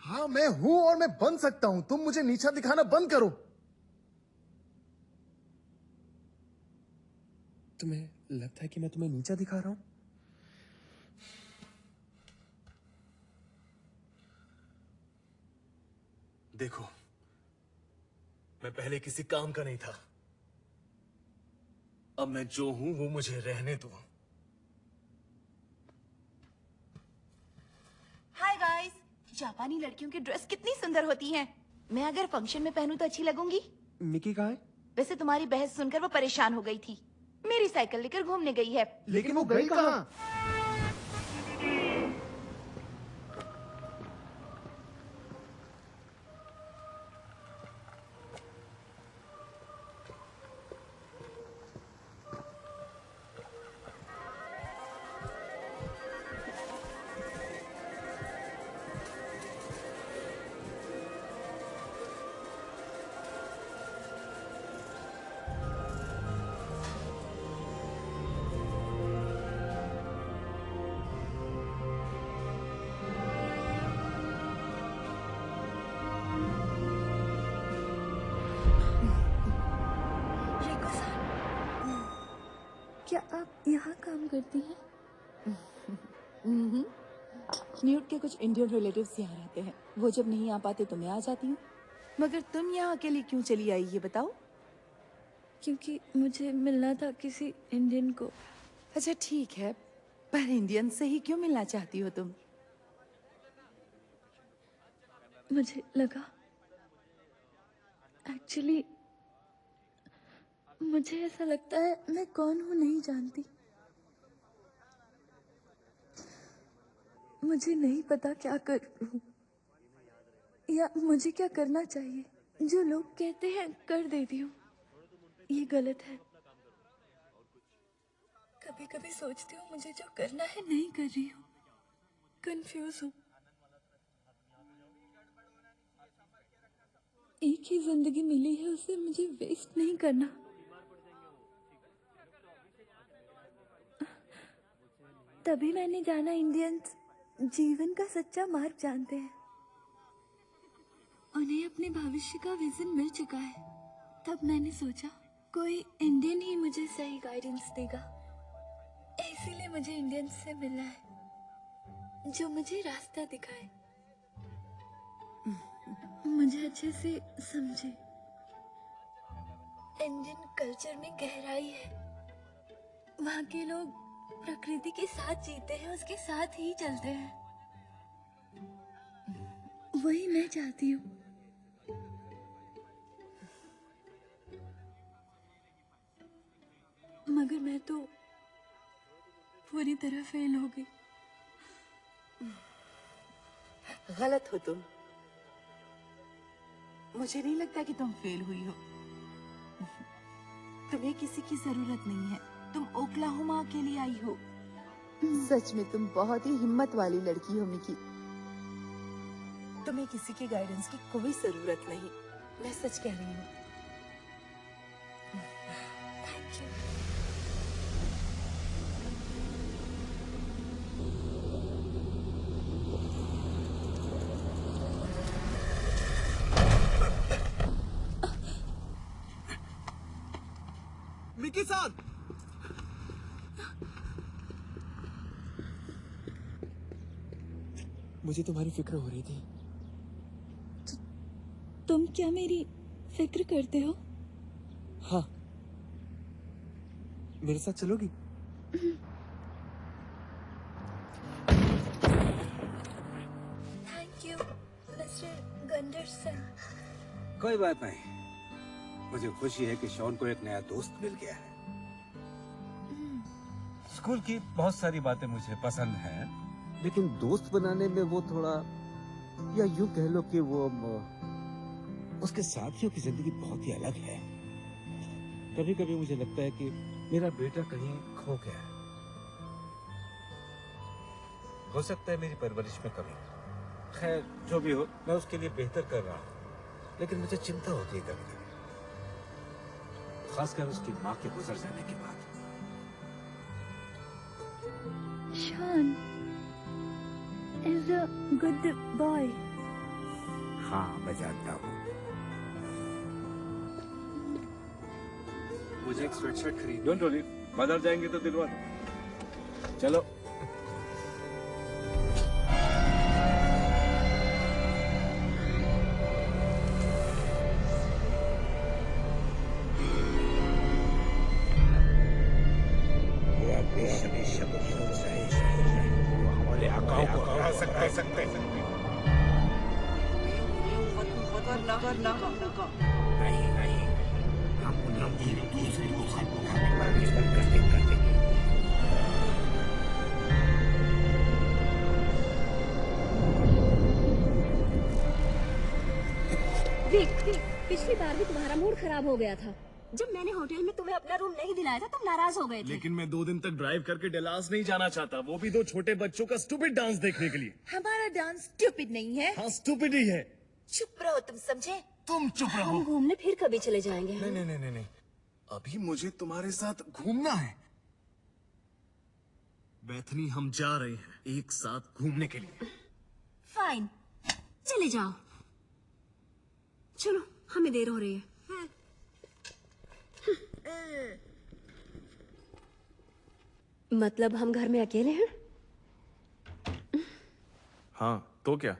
हाँ, मैं हूं और मैं बन सकता हूं। तुम मुझे नीचा दिखाना बंद करो। तुम्हें लगता है कि मैं तुम्हें नीचा दिखा रहा हूं? देखो, मैं पहले किसी काम का नहीं था। अब मैं जो हूं वो मुझे रहने दो। जापानी लड़कियों की ड्रेस कितनी सुंदर होती हैं। मैं अगर फंक्शन में पहनूं तो अच्छी लगूंगी। मिकी कहाँ है? वैसे तुम्हारी बहस सुनकर वो परेशान हो गई थी, मेरी साइकिल लेकर घूमने गई है। लेकिन वो गई कहाँ? क्या आप यहाँ काम करती हैं? न्यूट के कुछ इंडियन रिलेटिव्स यहाँ रहते हैं। वो जब नहीं आ पाते तो मैं आ जाती हूँ। मगर तुम यहाँ अकेली क्यों चली आई ये बताओ। क्योंकि मुझे मिलना था किसी इंडियन को। अच्छा ठीक है, पर इंडियन से ही क्यों मिलना चाहती हो तुम? मुझे लगा, एक्चुअली मुझे ऐसा लगता है मैं कौन हूँ नहीं जानती। मुझे नहीं पता क्या करूँ या मुझे क्या करना चाहिए। जो लोग कहते हैं कर देती हूँ, ये गलत है। कभी कभी सोचती हूँ मुझे जो करना है नहीं कर रही हूँ, कंफ्यूज हूँ। एक ही जिंदगी मिली है, उसे मुझे वेस्ट नहीं करना। तभी मैंने जाना इंडियंस जीवन का सच्चा मार्ग जानते हैं। उन्हें अपने भविष्य का विजन मिल चुका है। तब मैंने सोचा कोई इंडियन ही मुझे सही गाइडेंस देगा। इसीलिए मुझे इंडियंस से मिलना है, जो मुझे रास्ता दिखाए, मुझे अच्छे से समझे। इंडियन कल्चर में गहराई है। वहाँ के लोग प्रकृति के साथ जीते हैं, उसके साथ ही चलते हैं। वही मैं चाहती हूँ। मगर मैं तो पूरी तरह फेल हो गई। गलत हो तुम। मुझे नहीं लगता कि तुम फेल हुई हो। तुम्हें किसी की जरूरत नहीं है। तुम ओक्लाहोमा के लिए आई हो। सच में तुम बहुत ही हिम्मत वाली लड़की हो मिकी। तुम्हें किसी की गाइडेंस की कोई जरूरत नहीं। मैं सच कह रही हूँ। Thank you. मिकी सान, मुझे तुम्हारी फिक्र हो रही थी। तुम क्या मेरी फिक्र करते हो? हाँ, मेरे साथ चलोगी? Thank you mister Gunderson. कोई बात नहीं। मुझे खुशी है कि शॉन को एक नया दोस्त मिल गया है। स्कूल की बहुत सारी बातें मुझे पसंद हैं, लेकिन दोस्त बनाने में वो थोड़ा, या यूं कह लो कि वो उसके साथियों की जिंदगी बहुत ही अलग है। कभी कभी मुझे लगता है कि मेरा बेटा कहीं खो गया है। हो सकता है मेरी परवरिश में कमी। खैर जो भी हो, मैं उसके लिए बेहतर कर रहा हूँ, लेकिन मुझे चिंता होती है कभी कभी, खासकर उसकी माँ के गुजर जाने के बाद। Shawn is a good boy. हाँ, मैं जानता हूँ। मुझे एक स्वेटशर्ट खरीद। डोंट वरी, बाजार जाएंगे तो दिलवा दो। चलो। हमारे आकाओं को हरा सकते। होगा। नहीं नहीं, हम उन्हें एक दूसरे को खत्म करने पर निर्भर कर देंगे। देख, पिछली बार भी तुम्हारा मूड खराब हो गया था। जब मैंने होटल में तुम्हें अपना रूम नहीं दिलाया था तुम नाराज हो गए थे। लेकिन मैं 2 दिन तक ड्राइव करके डलास नहीं जाना चाहता, वो भी 2 छोटे बच्चों का स्टूपिड डांस देखने के लिए। हमारा डांस स्टूपिड नहीं है। हाँ स्टूपिड ही है। चुप रहो, तुम समझे? तुम चुप रहो। हम घूमने फिर कभी चले जाएंगे। नहीं, अभी मुझे तुम्हारे साथ घूमना है। बैथनी, हम जा रहे हैं एक साथ घूमने के लिए। फाइन, चले जाओ। चलो, हमें देर हो रही है। मतलब हम घर में अकेले हैं? हाँ तो क्या?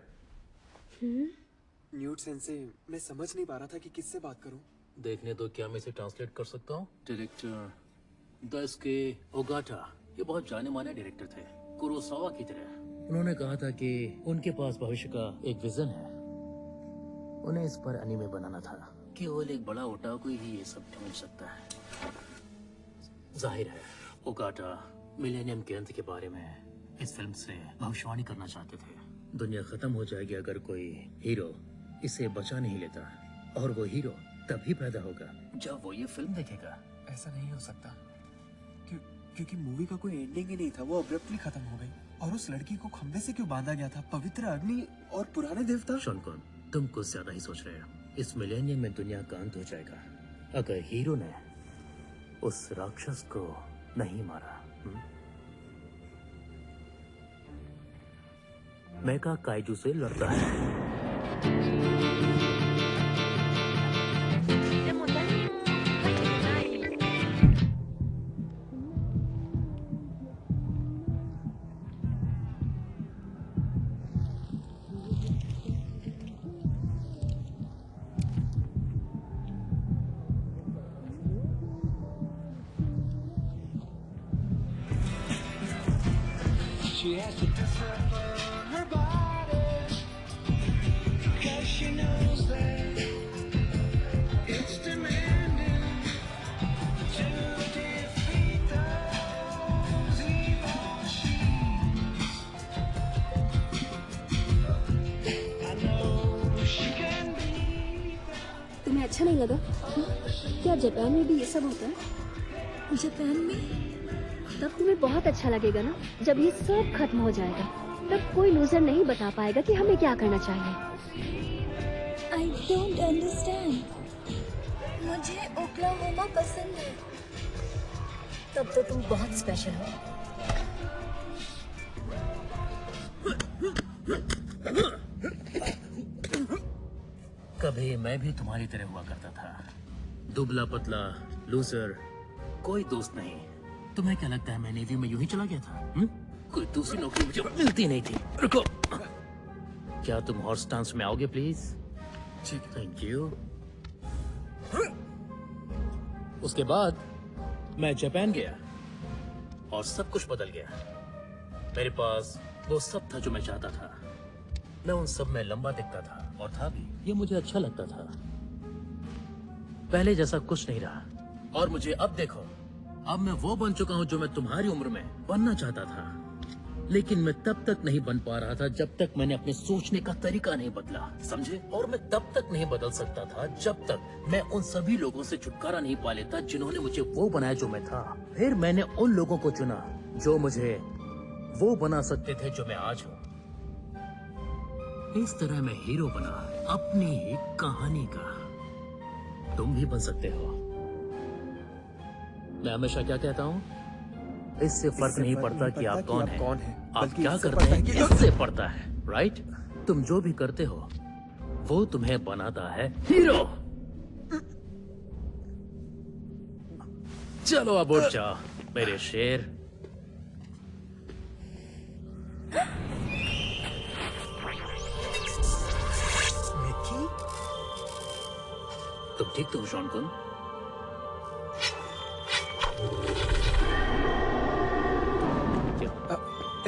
न्यूट सेंसे, मैं समझ नहीं पा रहा था कि किससे बात करूं। देखने दो, क्या मैं इसे ट्रांसलेट कर सकता हूँ? डायरेक्टर दाइसुके ओगाटा, ये बहुत जाने माने डायरेक्टर थे, कुरोसावा की तरह। उन्होंने कहा था कि उनके पास भविष्य का एक विजन है। उन्हें इस पर एनीमे बनाना था। केवल एक बड़ा ओटाकू ही ये सब ढूंढ सकता है। जाहिर है ओगाटा मिलेनियम के अंत के बारे में इस फिल्म से भविष्यवाणी करना चाहते थे। दुनिया खत्म हो जाएगी अगर कोई हीरो इसे बचा नहीं लेता, और वो हीरो तभी पैदा होगा जब वो ये फिल्म देखेगा। ऐसा नहीं हो सकता, क्योंकि मूवी का कोई एंडिंग ही नहीं था, वो अब्रप्टली खत्म हो गई। और उस लड़की को खंबे से क्यों बांधा गया था? पवित्र अग्नि और पुराने देवता। शोनकोन, तुम कुछ ज्यादा ही सोच रहे हो। इस मिलेनियम में दुनिया का अंत हो जाएगा अगर हीरो ने उस राक्षस को नहीं मारा। मेका काइजू से लड़ता है। She has to discipline her body, 'cause she knows that it's demanding to defeat those evil sheets. I know she can be. तुम्हें अच्छा नहीं लगा? क्या जापान में भी ये सब होता है? जापान में? तब तुम्हें बहुत अच्छा लगेगा ना, जब ये सब खत्म हो जाएगा। तब कोई लूजर नहीं बता पाएगा कि हमें क्या करना चाहिए। I don't understand. मुझे ओक्लाहोमा पसंद है। तब तो तुम बहुत स्पेशल हो। कभी मैं भी तुम्हारी तरह हुआ करता था, दुबला पतला लूजर, कोई दोस्त नहीं। तुम्हें क्या लगता है मैं नेवी में यूं ही चला गया था? कोई दूसरी नौकरी मुझे मिलती नहीं थी। रुको, क्या तुम हॉर्स डांस में आओगे प्लीज? ठीक, थैंक यू। उसके बाद मैं जापान गया और सब कुछ बदल गया। मेरे पास वो सब था जो मैं चाहता था। मैं उन सब में लंबा दिखता था और था भी, ये मुझे अच्छा लगता था। पहले जैसा कुछ नहीं रहा। और मुझे अब देखो, अब मैं वो बन चुका हूँ जो मैं तुम्हारी उम्र में बनना चाहता था। लेकिन मैं तब तक नहीं बन पा रहा था जब तक मैंने अपने सोचने का तरीका नहीं बदला, समझे? और मैं तब तक नहीं बदल सकता था जब तक मैं उन सभी लोगों से छुटकारा नहीं पा लेता जिन्होंने मुझे वो बनाया जो मैं था। फिर मैंने उन लोगों को चुना जो मुझे वो बना सकते थे जो मैं आज हूँ। इस तरह मैं हीरो बना अपनी ही कहानी का। तुम भी बन सकते हो। मैं हमेशा क्या कहता हूँ, इससे फर्क नहीं पड़ता कि आप कौन हैं, आप क्या करते हैं इससे पड़ता है, राइट? तुम जो भी करते हो वो तुम्हें बनाता है हीरो। चलो अब उठ जाओ मेरे शेर। तुम ठीक तो हो शॉनकुन?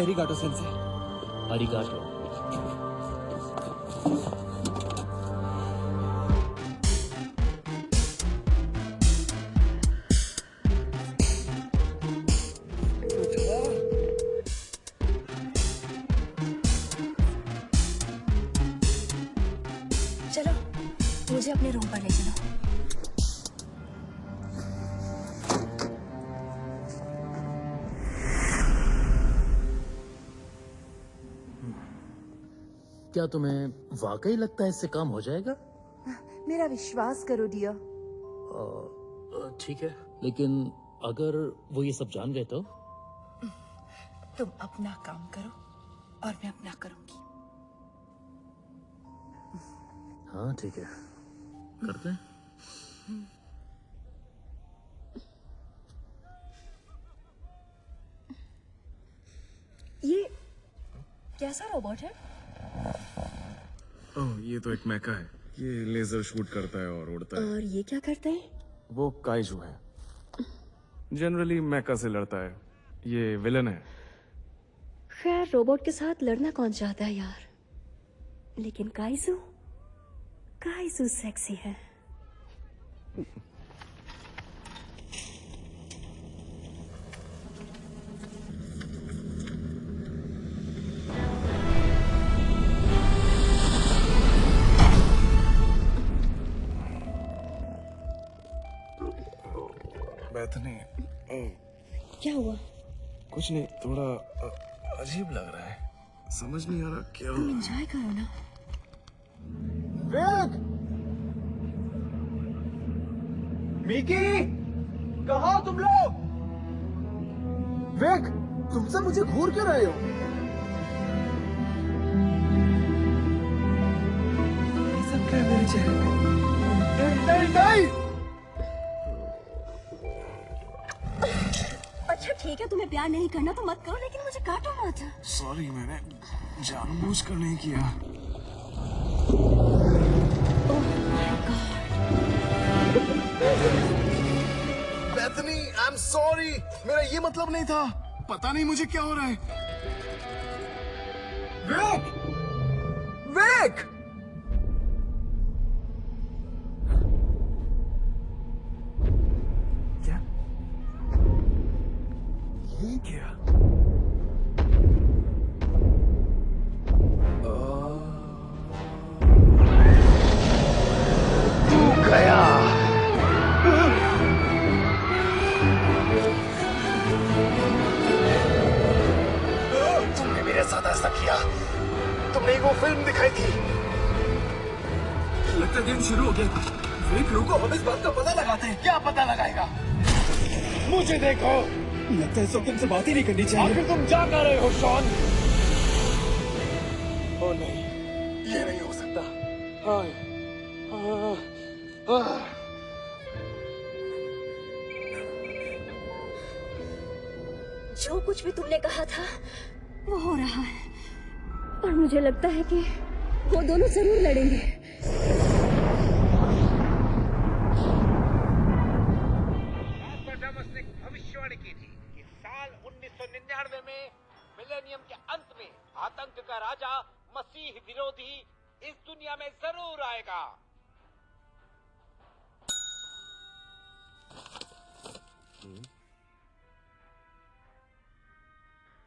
एरिगाटो सेंसे। अरिगाटो। मुझे अपने रूम पर ले चलो। क्या तुम्हें वाकई लगता है इससे काम हो जाएगा? मेरा विश्वास करो डियर। ठीक है, लेकिन अगर वो ये सब जान गए तो? तुम अपना काम करो और मैं अपना करूंगी। हाँ ठीक है, करते हैं। ये कैसा रोबोट है? ओह, ये तो एक मैका है। ये लेजर शूट करता है और उड़ता है। और ये क्या करता है? वो काइजू है। जनरली मैका से लड़ता है। ये विलन है। खैर, रोबोट के साथ लड़ना कौन चाहता है यार। लेकिन काइजू सेक्सी है। बैठने क्या हुआ? कुछ नहीं, थोड़ा अजीब लग रहा है। समझ नहीं आ रहा क्या तुम एंजॉय करो ना। विक! मिकी! कहाँ तुम लोग? विक! तुम सब मुझे घूर क्यों रहे हो? ये सब क्या है मेरे चेहरे पे? नहीं! अच्छा ठीक है, तुम्हें प्यार नहीं करना तो मत करो, लेकिन मुझे काटो मत। सॉरी, मैंने जानबूझकर नहीं किया। Bethany, I am sorry. मेरा ये मतलब नहीं था। पता नहीं मुझे क्या हो रहा है। विक! विक! क्या? ये क्या? तू गया। तुमने मेरे साथ ऐसा किया। तुमने वो फिल्म दिखाई थी। लगता है गेम शुरू हो गया। विक, रुको, हम इस बात का पता लगाते हैं। क्या पता लगाएगा? मुझे देखो। लगता है सब तुमसे बात ही नहीं करनी चाहिए। आखिर तुम क्या कर रहे हो शॉन? ओ नहीं, ये नहीं हो सकता। हाय, जो कुछ भी तुमने कहा था वो हो रहा है, और मुझे लगता है कि वो दोनों जरूर लड़ेंगे। नॉस्ट्राडामस ने भविष्यवाणी की थी कि साल 1999 में मिलेनियम के अंत में आतंक का राजा मसीह विरोधी इस दुनिया में जरूर आएगा।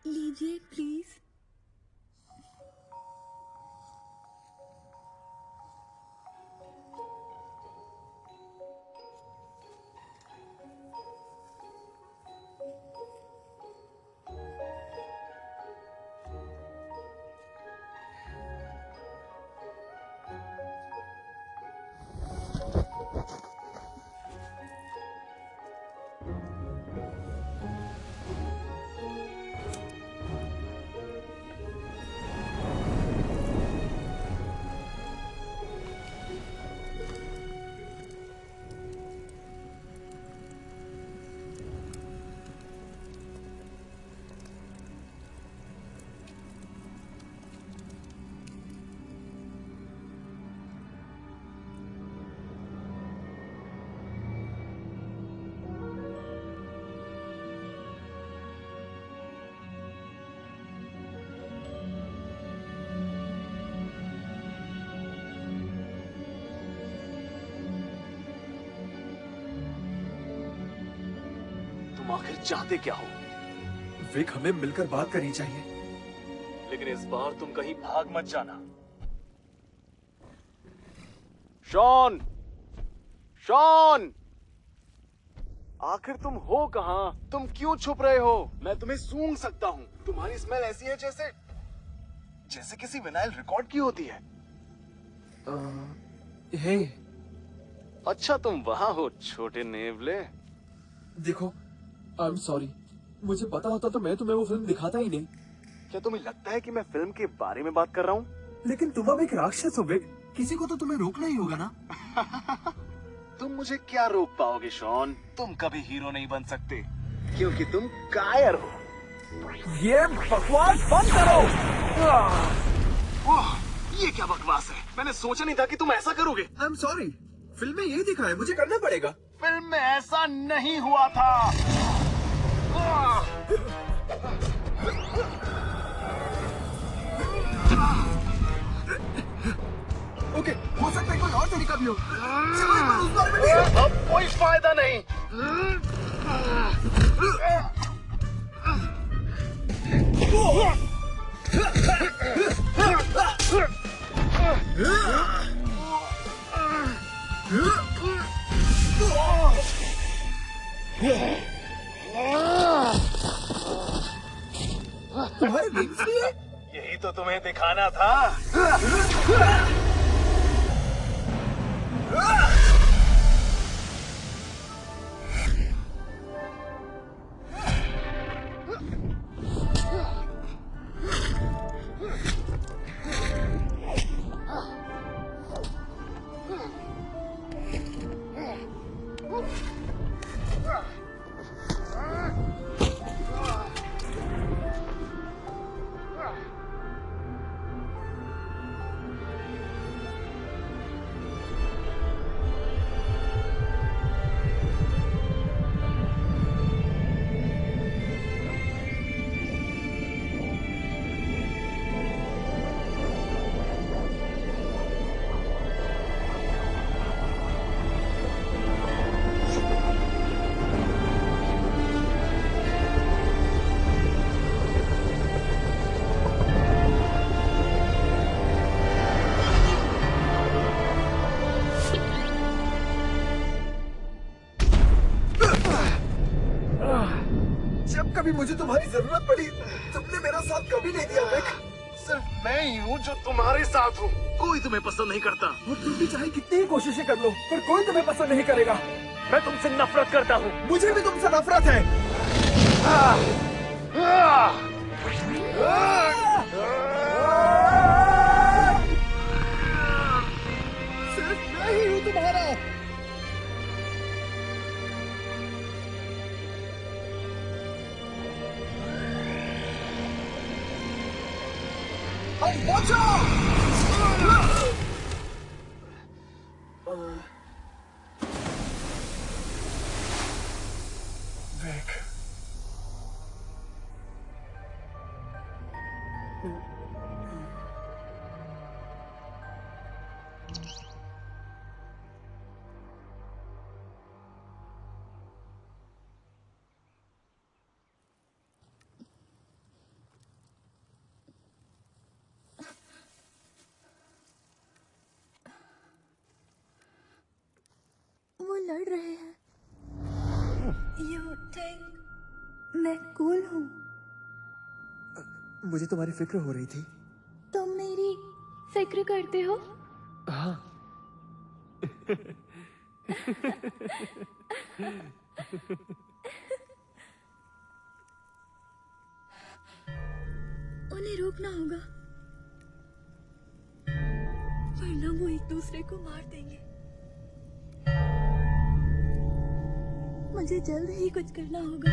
लीजिए प्लीज। तुम आखिर चाहते क्या हो? विक, हमें मिलकर बात करनी चाहिए। लेकिन इस बार तुम कहीं भाग मत जाना। शॉन, शॉन, आखिर तुम हो कहाँ? तुम क्यों छुप रहे हो? मैं तुम्हें सूंघ सकता हूँ। तुम्हारी स्मेल ऐसी है जैसे जैसे किसी विनाइल रिकॉर्ड की होती है। हे, अच्छा तुम वहाँ हो छोटे नेवले। देखो, आई एम सॉरी। मुझे पता होता तो मैं तुम्हें वो फिल्म दिखाता ही नहीं। क्या तुम्हें लगता है कि मैं फिल्म के बारे में बात कर रहा हूँ? लेकिन तुम अब एक राक्षस हो विक। किसी को तो तुम्हें रोकना ही होगा ना। तुम मुझे क्या रोक पाओगे शॉन? तुम कभी हीरो नहीं बन सकते क्योंकि तुम कायर हो। ये बकवास बंद करो। ओह, ये क्या बकवास है? मैंने सोचा नहीं था कि तुम ऐसा करोगे। आई एम सॉरी, फिल्म में यही दिखा है, मुझे करना पड़ेगा। फिल्म में ऐसा नहीं हुआ था। ओके, हो सकता है कोई और तरीका भी हो। चलो एक बार उस बारे में नहीं। अब कोई फायदा नहीं। तुम्हारे विंग्स भी है? यही तो तुम्हें दिखाना था। जब कभी मुझे तुम्हारी जरूरत पड़ी, तुमने मेरा साथ कभी नहीं दिया विक। सिर्फ मैं ही हूँ जो तुम्हारे साथ हूँ। कोई तुम्हें पसंद नहीं करता। और तुम भी चाहे कितनी ही कोशिशें कर लो, पर कोई तुम्हें पसंद नहीं करेगा। मैं तुमसे नफरत करता हूँ। मुझे भी तुमसे नफरत है। सिर्फ मैं ही हूँ तुम्हारा। Watch out! विक, वो लड़ रहे हैं। You think मैं कूल हूँ? मुझे तुम्हारी फिक्र हो रही थी। तुम मेरी फिक्र करते हो? हाँ। उन्हें रोकना होगा, वरना वो एक दूसरे को मार देंगे। मुझे जल्द ही कुछ करना होगा।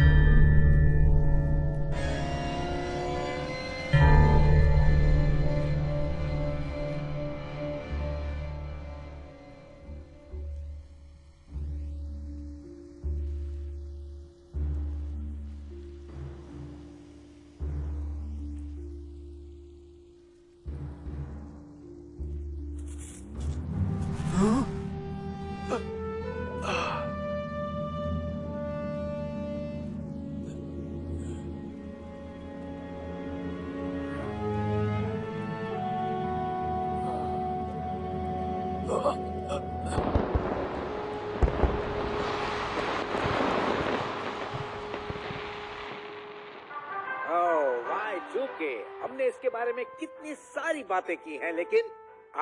चूके हमने इसके बारे में कितनी सारी बातें की हैं, लेकिन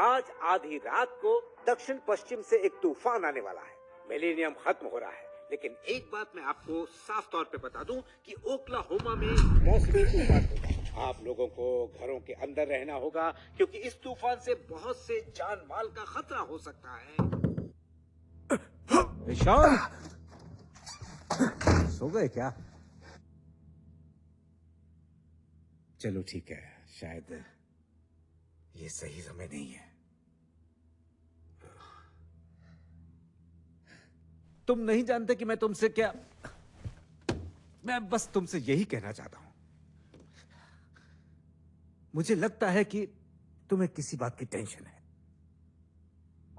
आज आधी रात को दक्षिण पश्चिम से एक तूफान आने वाला है। मिलेनियम खत्म हो रहा है, लेकिन एक बात मैं आपको साफ तौर पे बता दूं कि ओक्लाहोमा में मौसमी तूफान होगा। आप लोगों को घरों के अंदर रहना होगा, क्योंकि इस तूफान से बहुत से जान माल का खतरा हो सकता है। ईशान, सो गए क्या? चलो ठीक है, शायद ये सही समय नहीं है। तुम नहीं जानते कि मैं तुमसे क्या, मैं बस तुमसे यही कहना चाहता हूं। मुझे लगता है कि तुम्हें किसी बात की टेंशन है।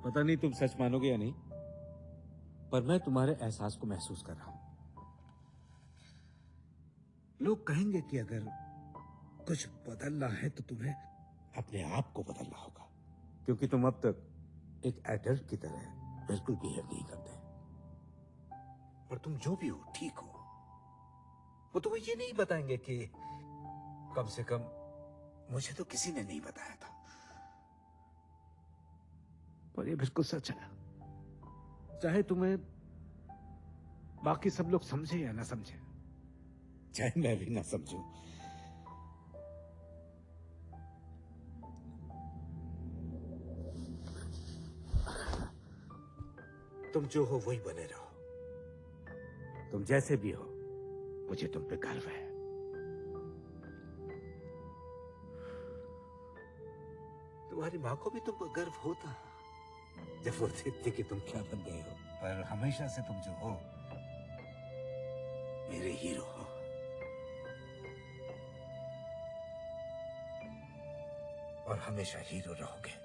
पता नहीं तुम सच मानोगे या नहीं, पर मैं तुम्हारे एहसास को महसूस कर रहा हूं। लोग कहेंगे कि अगर कुछ बदलना है तो तुम्हें अपने आप को बदलना होगा, क्योंकि तुम अब तक एक एडल्ट की तरह बिल्कुल बिहेव नहीं करते। और तुम जो भी हो ठीक हो, वो तुम्हें ये नहीं बताएंगे कि कम से कम मुझे तो किसी ने नहीं बताया था। पर ये बिल्कुल सच है, चाहे तुम्हें बाकी सब लोग समझे या ना समझे, चाहे मैं भी ना समझूं। तुम जो हो वही बने रहो। तुम जैसे भी हो, मुझे तुम पे गर्व है। तुम्हारी माँ को भी तुम पर गर्व होता जब वो देखती कि तुम क्या बन गए हो। पर हमेशा से तुम जो हो, मेरे हीरो हो। और हमेशा हीरो रहोगे।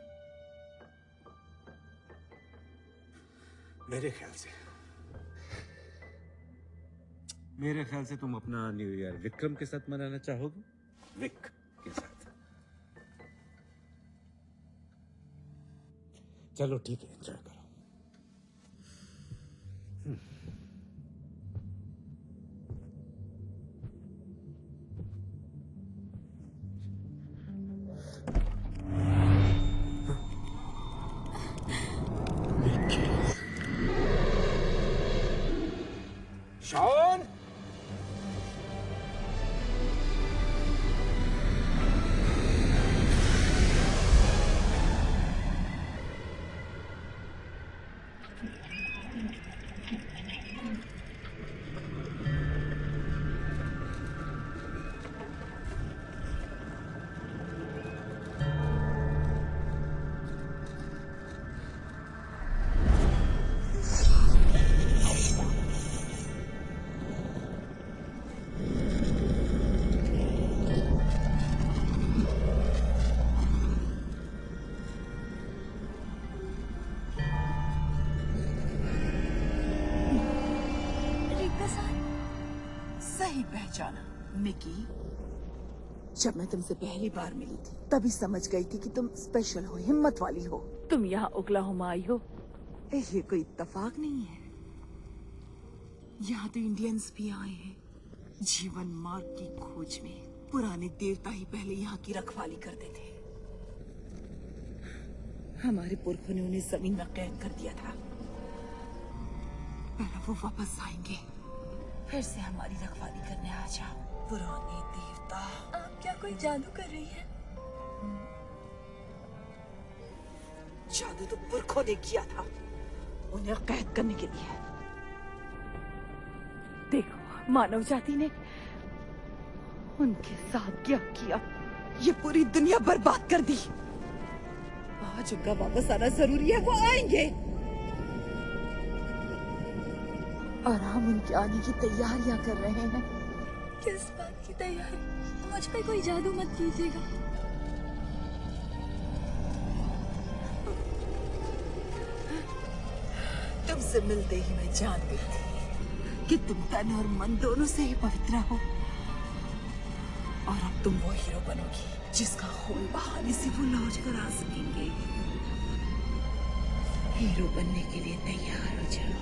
मेरे ख्याल से तुम अपना न्यू ईयर विक्रम के साथ मनाना चाहोगे? विक के साथ। चलो ठीक है, एंजॉय करो। शॉन, सही पहचाना मिकी। जब मैं तुमसे पहली बार मिली थी तभी समझ गई थी कि तुम स्पेशल हो, हिम्मत वाली हो। तुम यहाँ ओक्लाहोमा आई हो, ये कोई इत्तेफाक नहीं है। यहाँ तो इंडियंस भी आए हैं जीवन मार्ग की खोज में। पुराने देवता ही पहले यहाँ की रखवाली करते थे। हमारे पुरखों ने उन्हें जमीन में कैद कर दिया था। पहले वो वापस आएंगे, फिर से हमारी रखवाली करने आ जाओ। पुराने देवता। आप क्या कोई जादू कर रही हैं? जादू तो पुरखों ने किया था, उन्हें कैद करने के लिए। देखो मानव जाति ने उनके साथ क्या किया, ये पूरी दुनिया बर्बाद कर दी। आज उनका वापस आना जरूरी है, वो आएंगे और हम उनके आने की तैयारियां कर रहे हैं। किस बात की तैयारी? मुझ पे कोई जादू मत कीजिएगा। तुमसे मिलते ही मैं जान गई थी कि तुम तन और मन दोनों से ही पवित्र हो। और अब तुम वो हीरो बनोगी जिसका खून बहाने से वो लौट कर आ सकेंगे। हीरो बनने के लिए तैयार हो जाओ।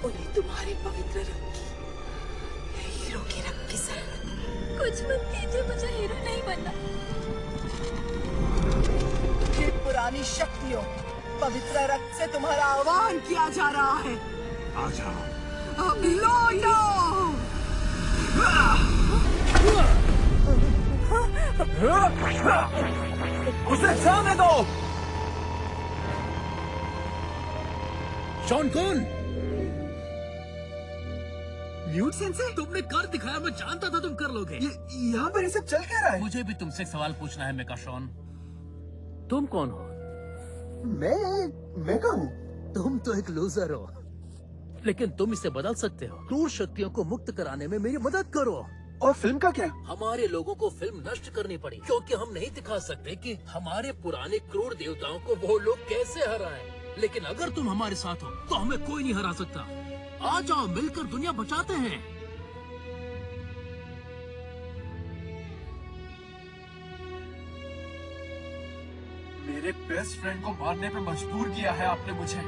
उन्हें तुम्हारे पवित्र रंग की, हीरो के रंग की जरूरत है। कुछ मत कीजिए, मुझे हीरो नहीं बनना। ये पुरानी शक्तियों, पवित्र रक्त से तुम्हारा आह्वान किया जा रहा है। आ जाओ। अब लौटो। उसे जाने दो। शॉन कौन? न्यूट सेंसे, तुमने कर दिखाया, मैं जानता था तुम कर लोगे। यहाँ पर ये सब चल क्या रहा है? मुझे भी तुमसे एक सवाल पूछना है मेका शॉन। तुम कौन हो? मैं कहूँ? तुम तो एक लूजर हो, लेकिन तुम इसे बदल सकते हो। क्रूर शक्तियों को मुक्त कराने में मेरी मदद करो। और फिल्म का क्या? हमारे लोगों को फिल्म नष्ट करनी पड़ी क्योंकि हम नहीं दिखा सकते कि हमारे पुराने क्रूर देवताओं को वो लोग कैसे हराए। लेकिन अगर तुम हमारे साथ हो तो हमें कोई नहीं हरा सकता। आ जाओ, मिलकर दुनिया बचाते हैं। मेरे बेस्ट फ्रेंड को मारने पे मजबूर किया है आपने मुझे।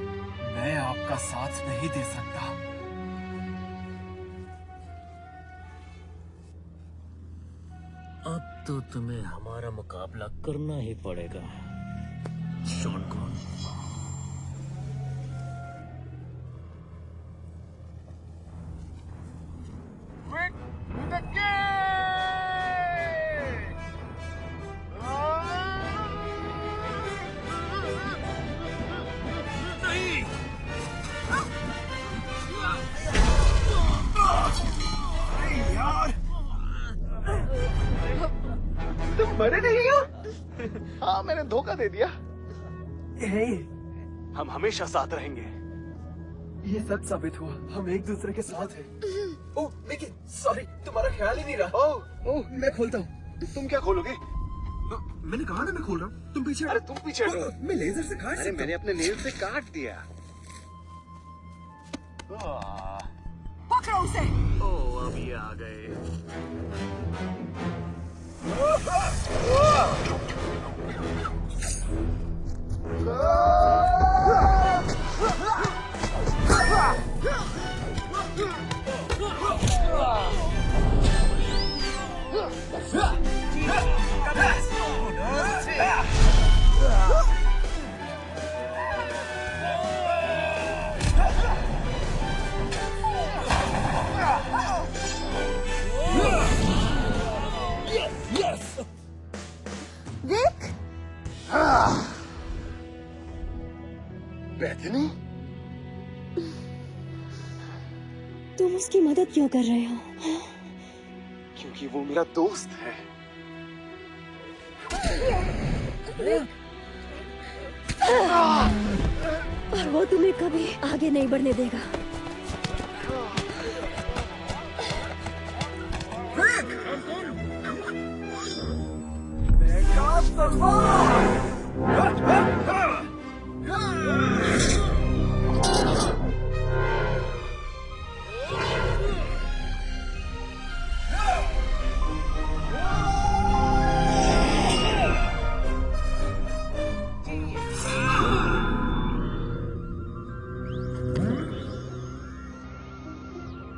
मैं आपका साथ नहीं दे सकता। अब तो तुम्हें हमारा मुकाबला करना ही पड़ेगा, शॉन कौन। तुम मरे नहीं हो? हाँ, मैंने धोखा दे दिया। हम हमेशा साथ रहेंगे। ये सच साबित हुआ, हम एक दूसरे के साथ हैं। ओह, मिकी, सॉरी, तुम्हारा ख्याल ही नहीं रहा। ओह, मैं खोलता हूँ। तुम क्या खोलोगे? मैंने कहा ना मैं खोल रहा हूँ। तुम पीछे। अरे तुम पीछे हटो। मैं लेजर से काट सकता हूँ। मैंने अपने नेल से काट दिया। पकड़ो उसे। ओह, अब ये आ गए। देख, बेथनी, तुम उसकी मदद क्यों कर रहे हो? क्योंकि वो मेरा दोस्त है। और वो तुम्हें कभी आगे नहीं बढ़ने देगा।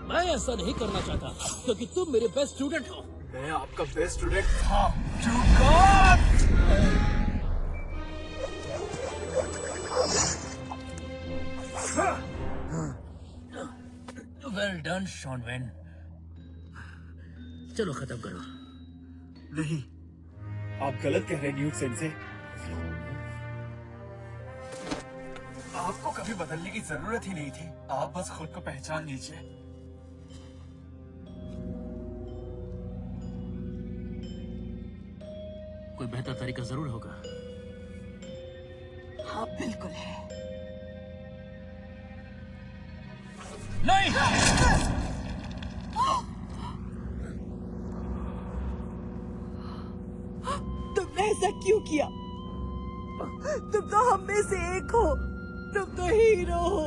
मैं ऐसा नहीं करना चाहता क्योंकि तुम मेरे बेस्ट स्टूडेंट हो। मैं आपका बेस्ट स्टूडेंट था। You God! Well done Shawn Wayne. चलो खत्म करो। नहीं, आप गलत कह रहे हैं न्यूट सेंसे। आपको कभी बदलने की जरूरत ही नहीं थी। आप बस खुद को पहचान लीजिए। कोई बेहतर तरीका जरूर होगा। हाँ बिल्कुल है। नहीं, तुमने ऐसा क्यों किया? तुम तो हम में से एक हो। तुम तो हीरो हो।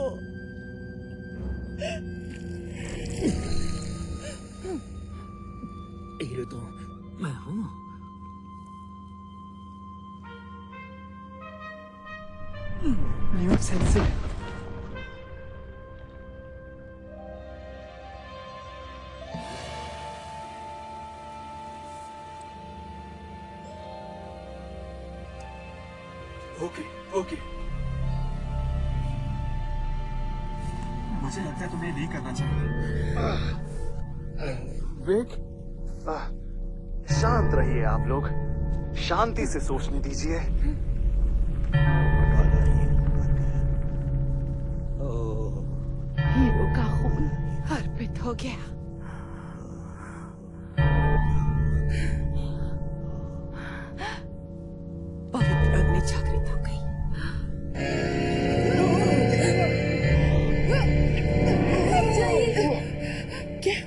हीरो तो मैं हूँ। New sensing. ओके ओके, मुझे लगता है तुम्हें नहीं करना चाहिए। विक, शांत रहिए आप लोग, शांति से सोचने दीजिए। हीरो का खून अर्पित हो गया। पवित्र अग्नि जागृत हो गई। क्या?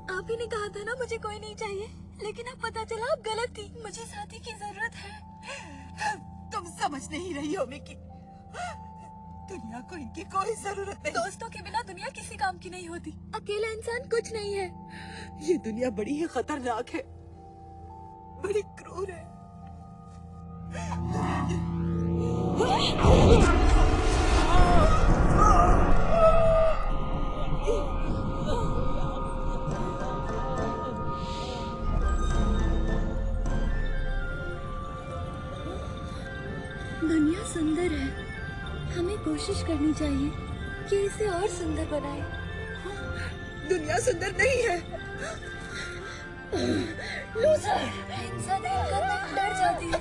आप ही ने कहा था ना मुझे कोई नहीं चाहिए, लेकिन अब पता चला आप गलत थी। मुझे साथी की जरूरत है। तुम समझ नहीं रही हो मिकी, दुनिया को इनकी कोई जरूरत नहीं। दोस्तों के बिना दुनिया किसी काम की नहीं होती। अकेला इंसान कुछ नहीं है। ये दुनिया बड़ी ही खतरनाक है, बड़ी क्रूर है। दुनिया सुंदर है, हमें कोशिश करनी चाहिए कि इसे और सुंदर बनाए। दुनिया सुंदर नहीं है। लूजर, हिंसा देखकर मैं डर जाती हूँ।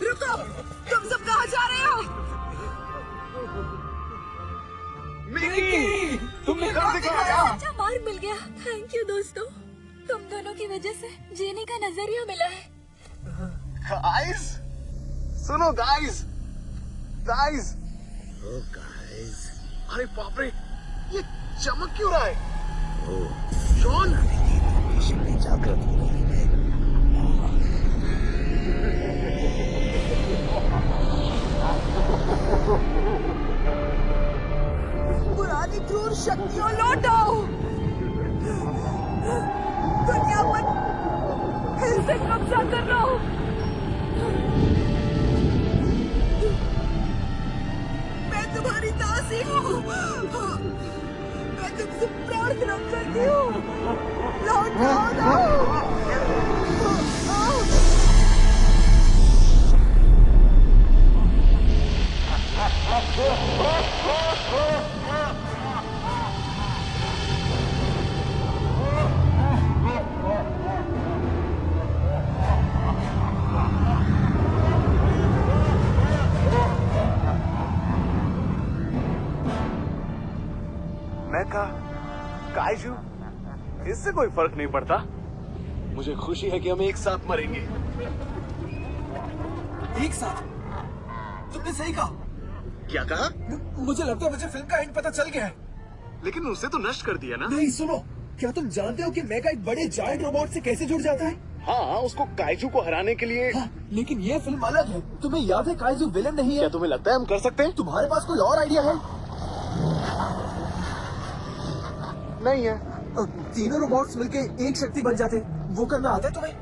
रुको, तुम सब कहाँ जा रहे हो? मिकी, तुमने कहाँ से कहा? अच्छा मार्ग मिल गया। थैंक यू दोस्तों, तुम दोनों की वजह से जीने का नजरिया मिला है। गाइस, सुनो गाइस, गाइस। ओ गाइस, अरे बाप रे, ये चमक क्यों रहा है? शॉन, शक्ति जागृत हो रही है। पुरानी क्रूर शक्तियों लौट आओ। दुनिया पर फिर से कब्जा कर लो। मैं तुम्हारी दासी हूँ। मैं तुमसे प्रार्थना करती हूँ, लौट आओ। मैका, काइजू, इससे कोई फर्क नहीं पड़ता। मुझे खुशी है कि हम एक साथ मरेंगे। एक साथ? तुमने सही कहा। क्या कहा? मुझे लगता है मुझे फिल्म का एंड पता चल गया है। लेकिन उसे तो नष्ट कर दिया ना। नहीं सुनो, क्या तुम जानते हो कि मेगा एक बड़े जायंट रोबोट से कैसे जुड़ जाता है? हाँ, उसको काइजू को हराने के लिए। हाँ, लेकिन ये फिल्म अलग है। तुम्हें याद है काइजू विलन नहीं है। क्या तुम्हें लगता है हम कर सकते हैं? तुम्हारे पास कोई और आइडिया है? नहीं है। तीनों रोबोट्स मिलके एक शक्ति बन जाते, वो करना आता है तुम्हें?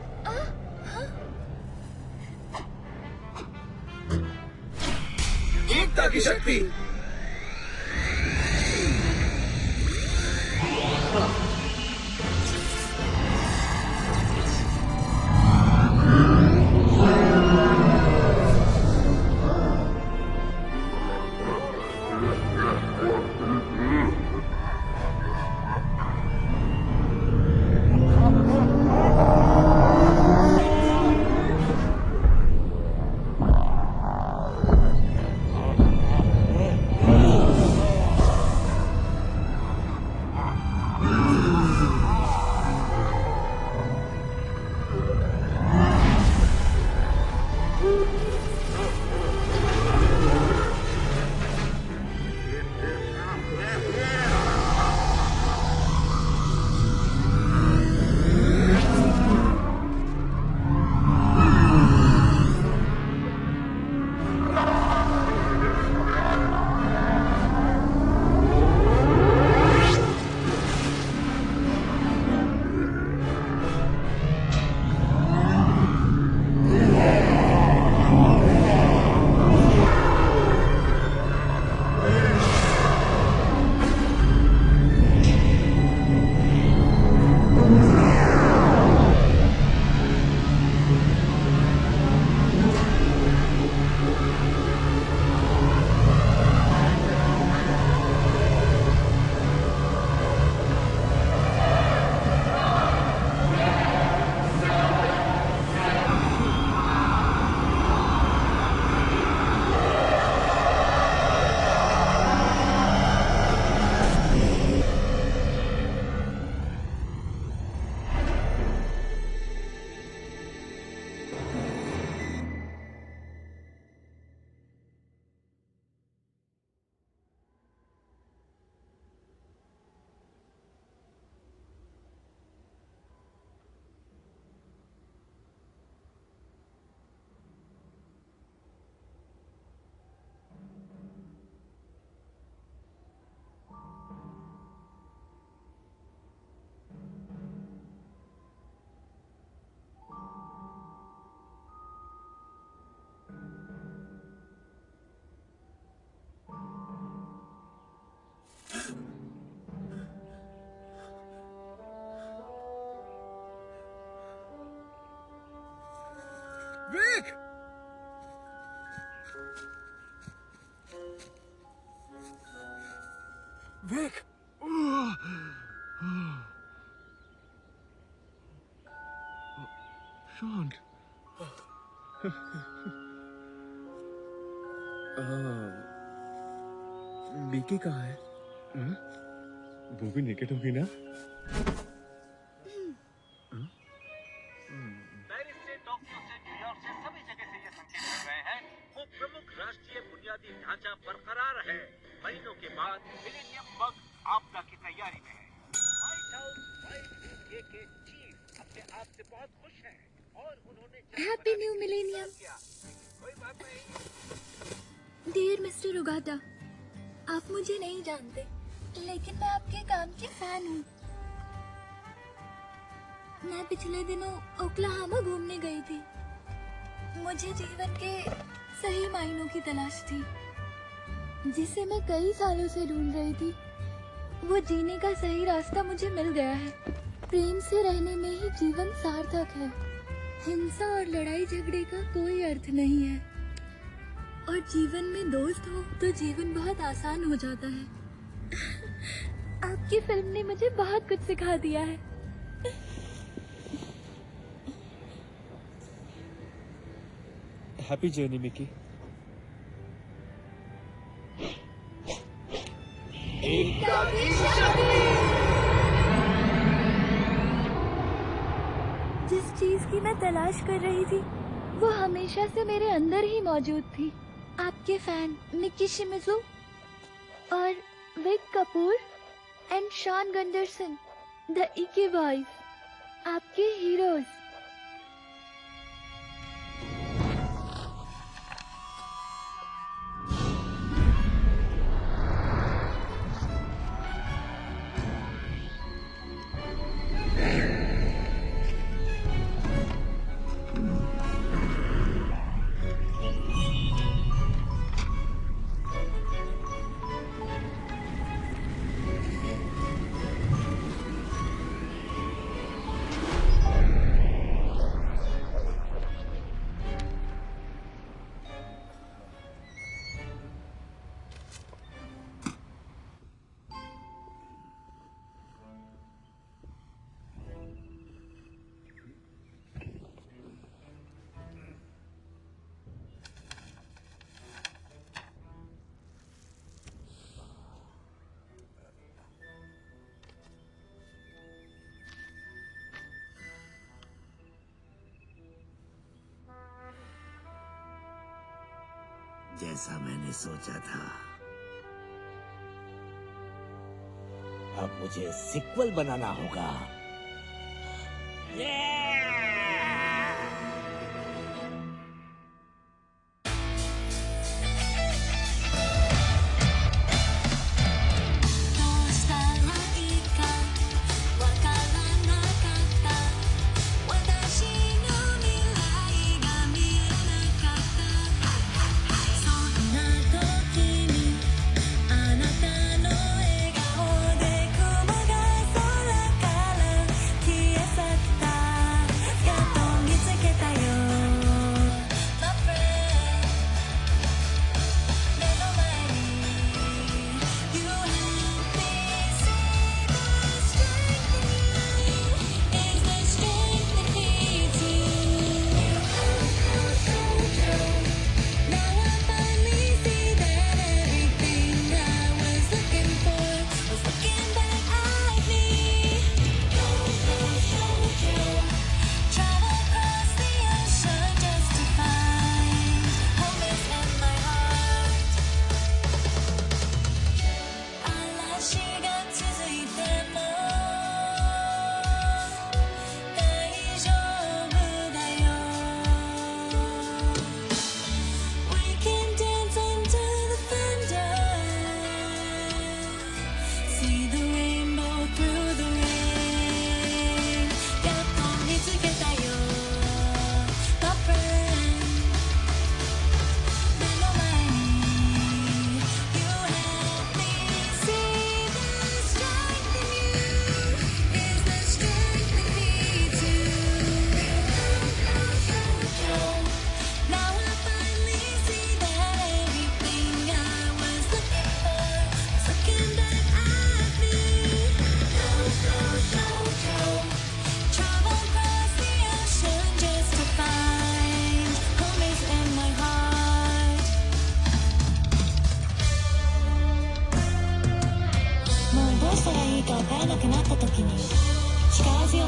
एकता की शक्ति। विक शॉन मिकी कहाँ है? वो भी नेकेड होगी ना? पेरिस से, टोक्यो से, न्यूयॉर्क से, सभी जगह से ये संकेत मिल रहे हैं वो प्रमुख राष्ट्रीय बुनियादी ढांचा बरकरार है। महीनों के बाद मिलेनियम बग आपदा की तैयारी में है। व्हाइट हाउस Y2K के चीफ अपने आप से बहुत खुश हैं और उन्होंने हैप्पी न्यू मिलेनियम। कोई बात नहीं। डियर मिस्टर उगाटा, आप मुझे नहीं जानते, लेकिन मैं आपके काम की फैन हूँ। मैं पिछले दिनों ओक्लाहोमा घूमने गई थी। मुझे जीवन के सही मायनों की तलाश थी, जिसे मैं कई सालों से ढूंढ रही थी। वो जीने का सही रास्ता मुझे मिल गया है। प्रेम से रहने में ही जीवन सार्थक है। हिंसा और लड़ाई झगड़े का कोई अर्थ नहीं है। और जीवन में दोस्त हो तो जीवन बहुत आसान हो जाता है। आपकी फिल्म ने मुझे बहुत कुछ सिखा दिया है। Happy journey Mickey. जिस चीज की मैं तलाश कर रही थी वो हमेशा से मेरे अंदर ही मौजूद थी। आपके फैन मिकी शिमिज़ु और Vic Kapoor and Sean Gunderson, the इकी बॉयज, आपके हीरोज। जैसा मैंने सोचा था, अब मुझे सिक्वल बनाना होगा।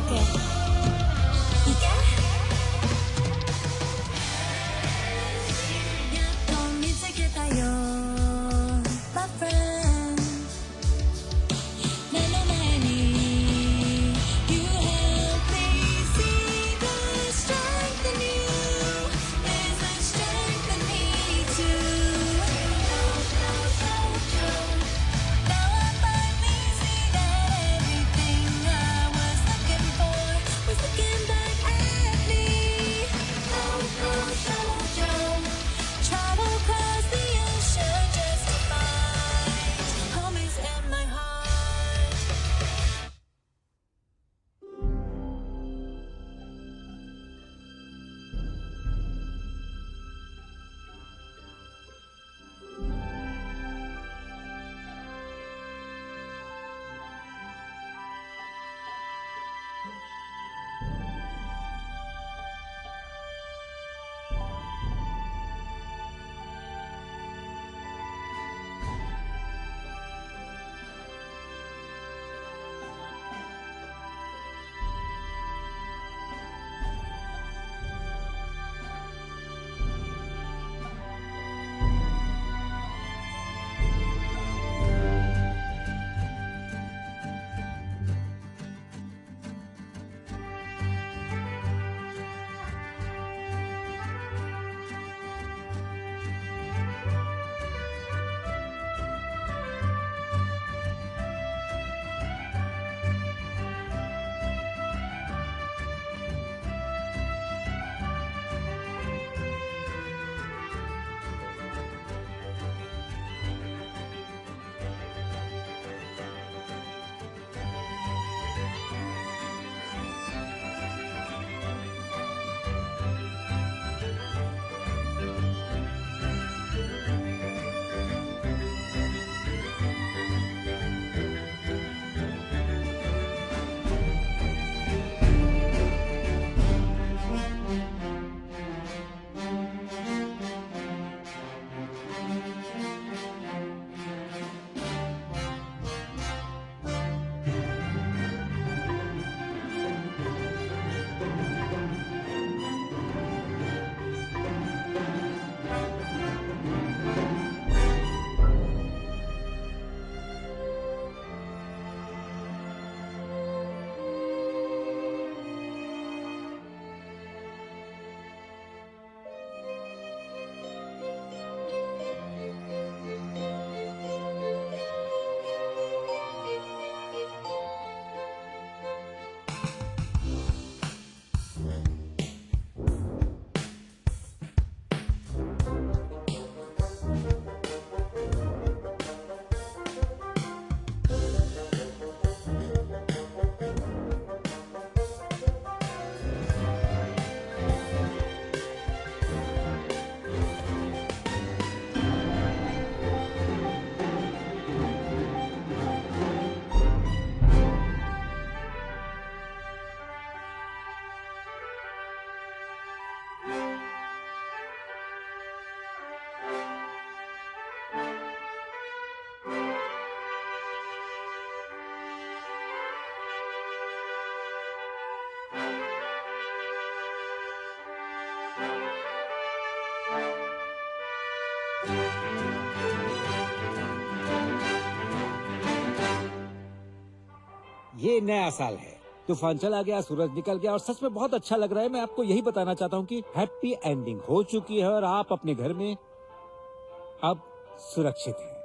que. ¿Y qué? Ya comienza que cayó, my friend. Na na na ni. You help me see the strength in you. There's the strength in me too. Now I finally see that everything I was looking for was looking back at me. Travel across the ocean just to find home is in my heart. ये नया साल है, तूफान चला गया, सूरज निकल गया और सच में बहुत अच्छा लग रहा है। मैं आपको यही बताना चाहता हूँ कि हैप्पी एंडिंग हो चुकी है और आप अपने घर में अब सुरक्षित हैं।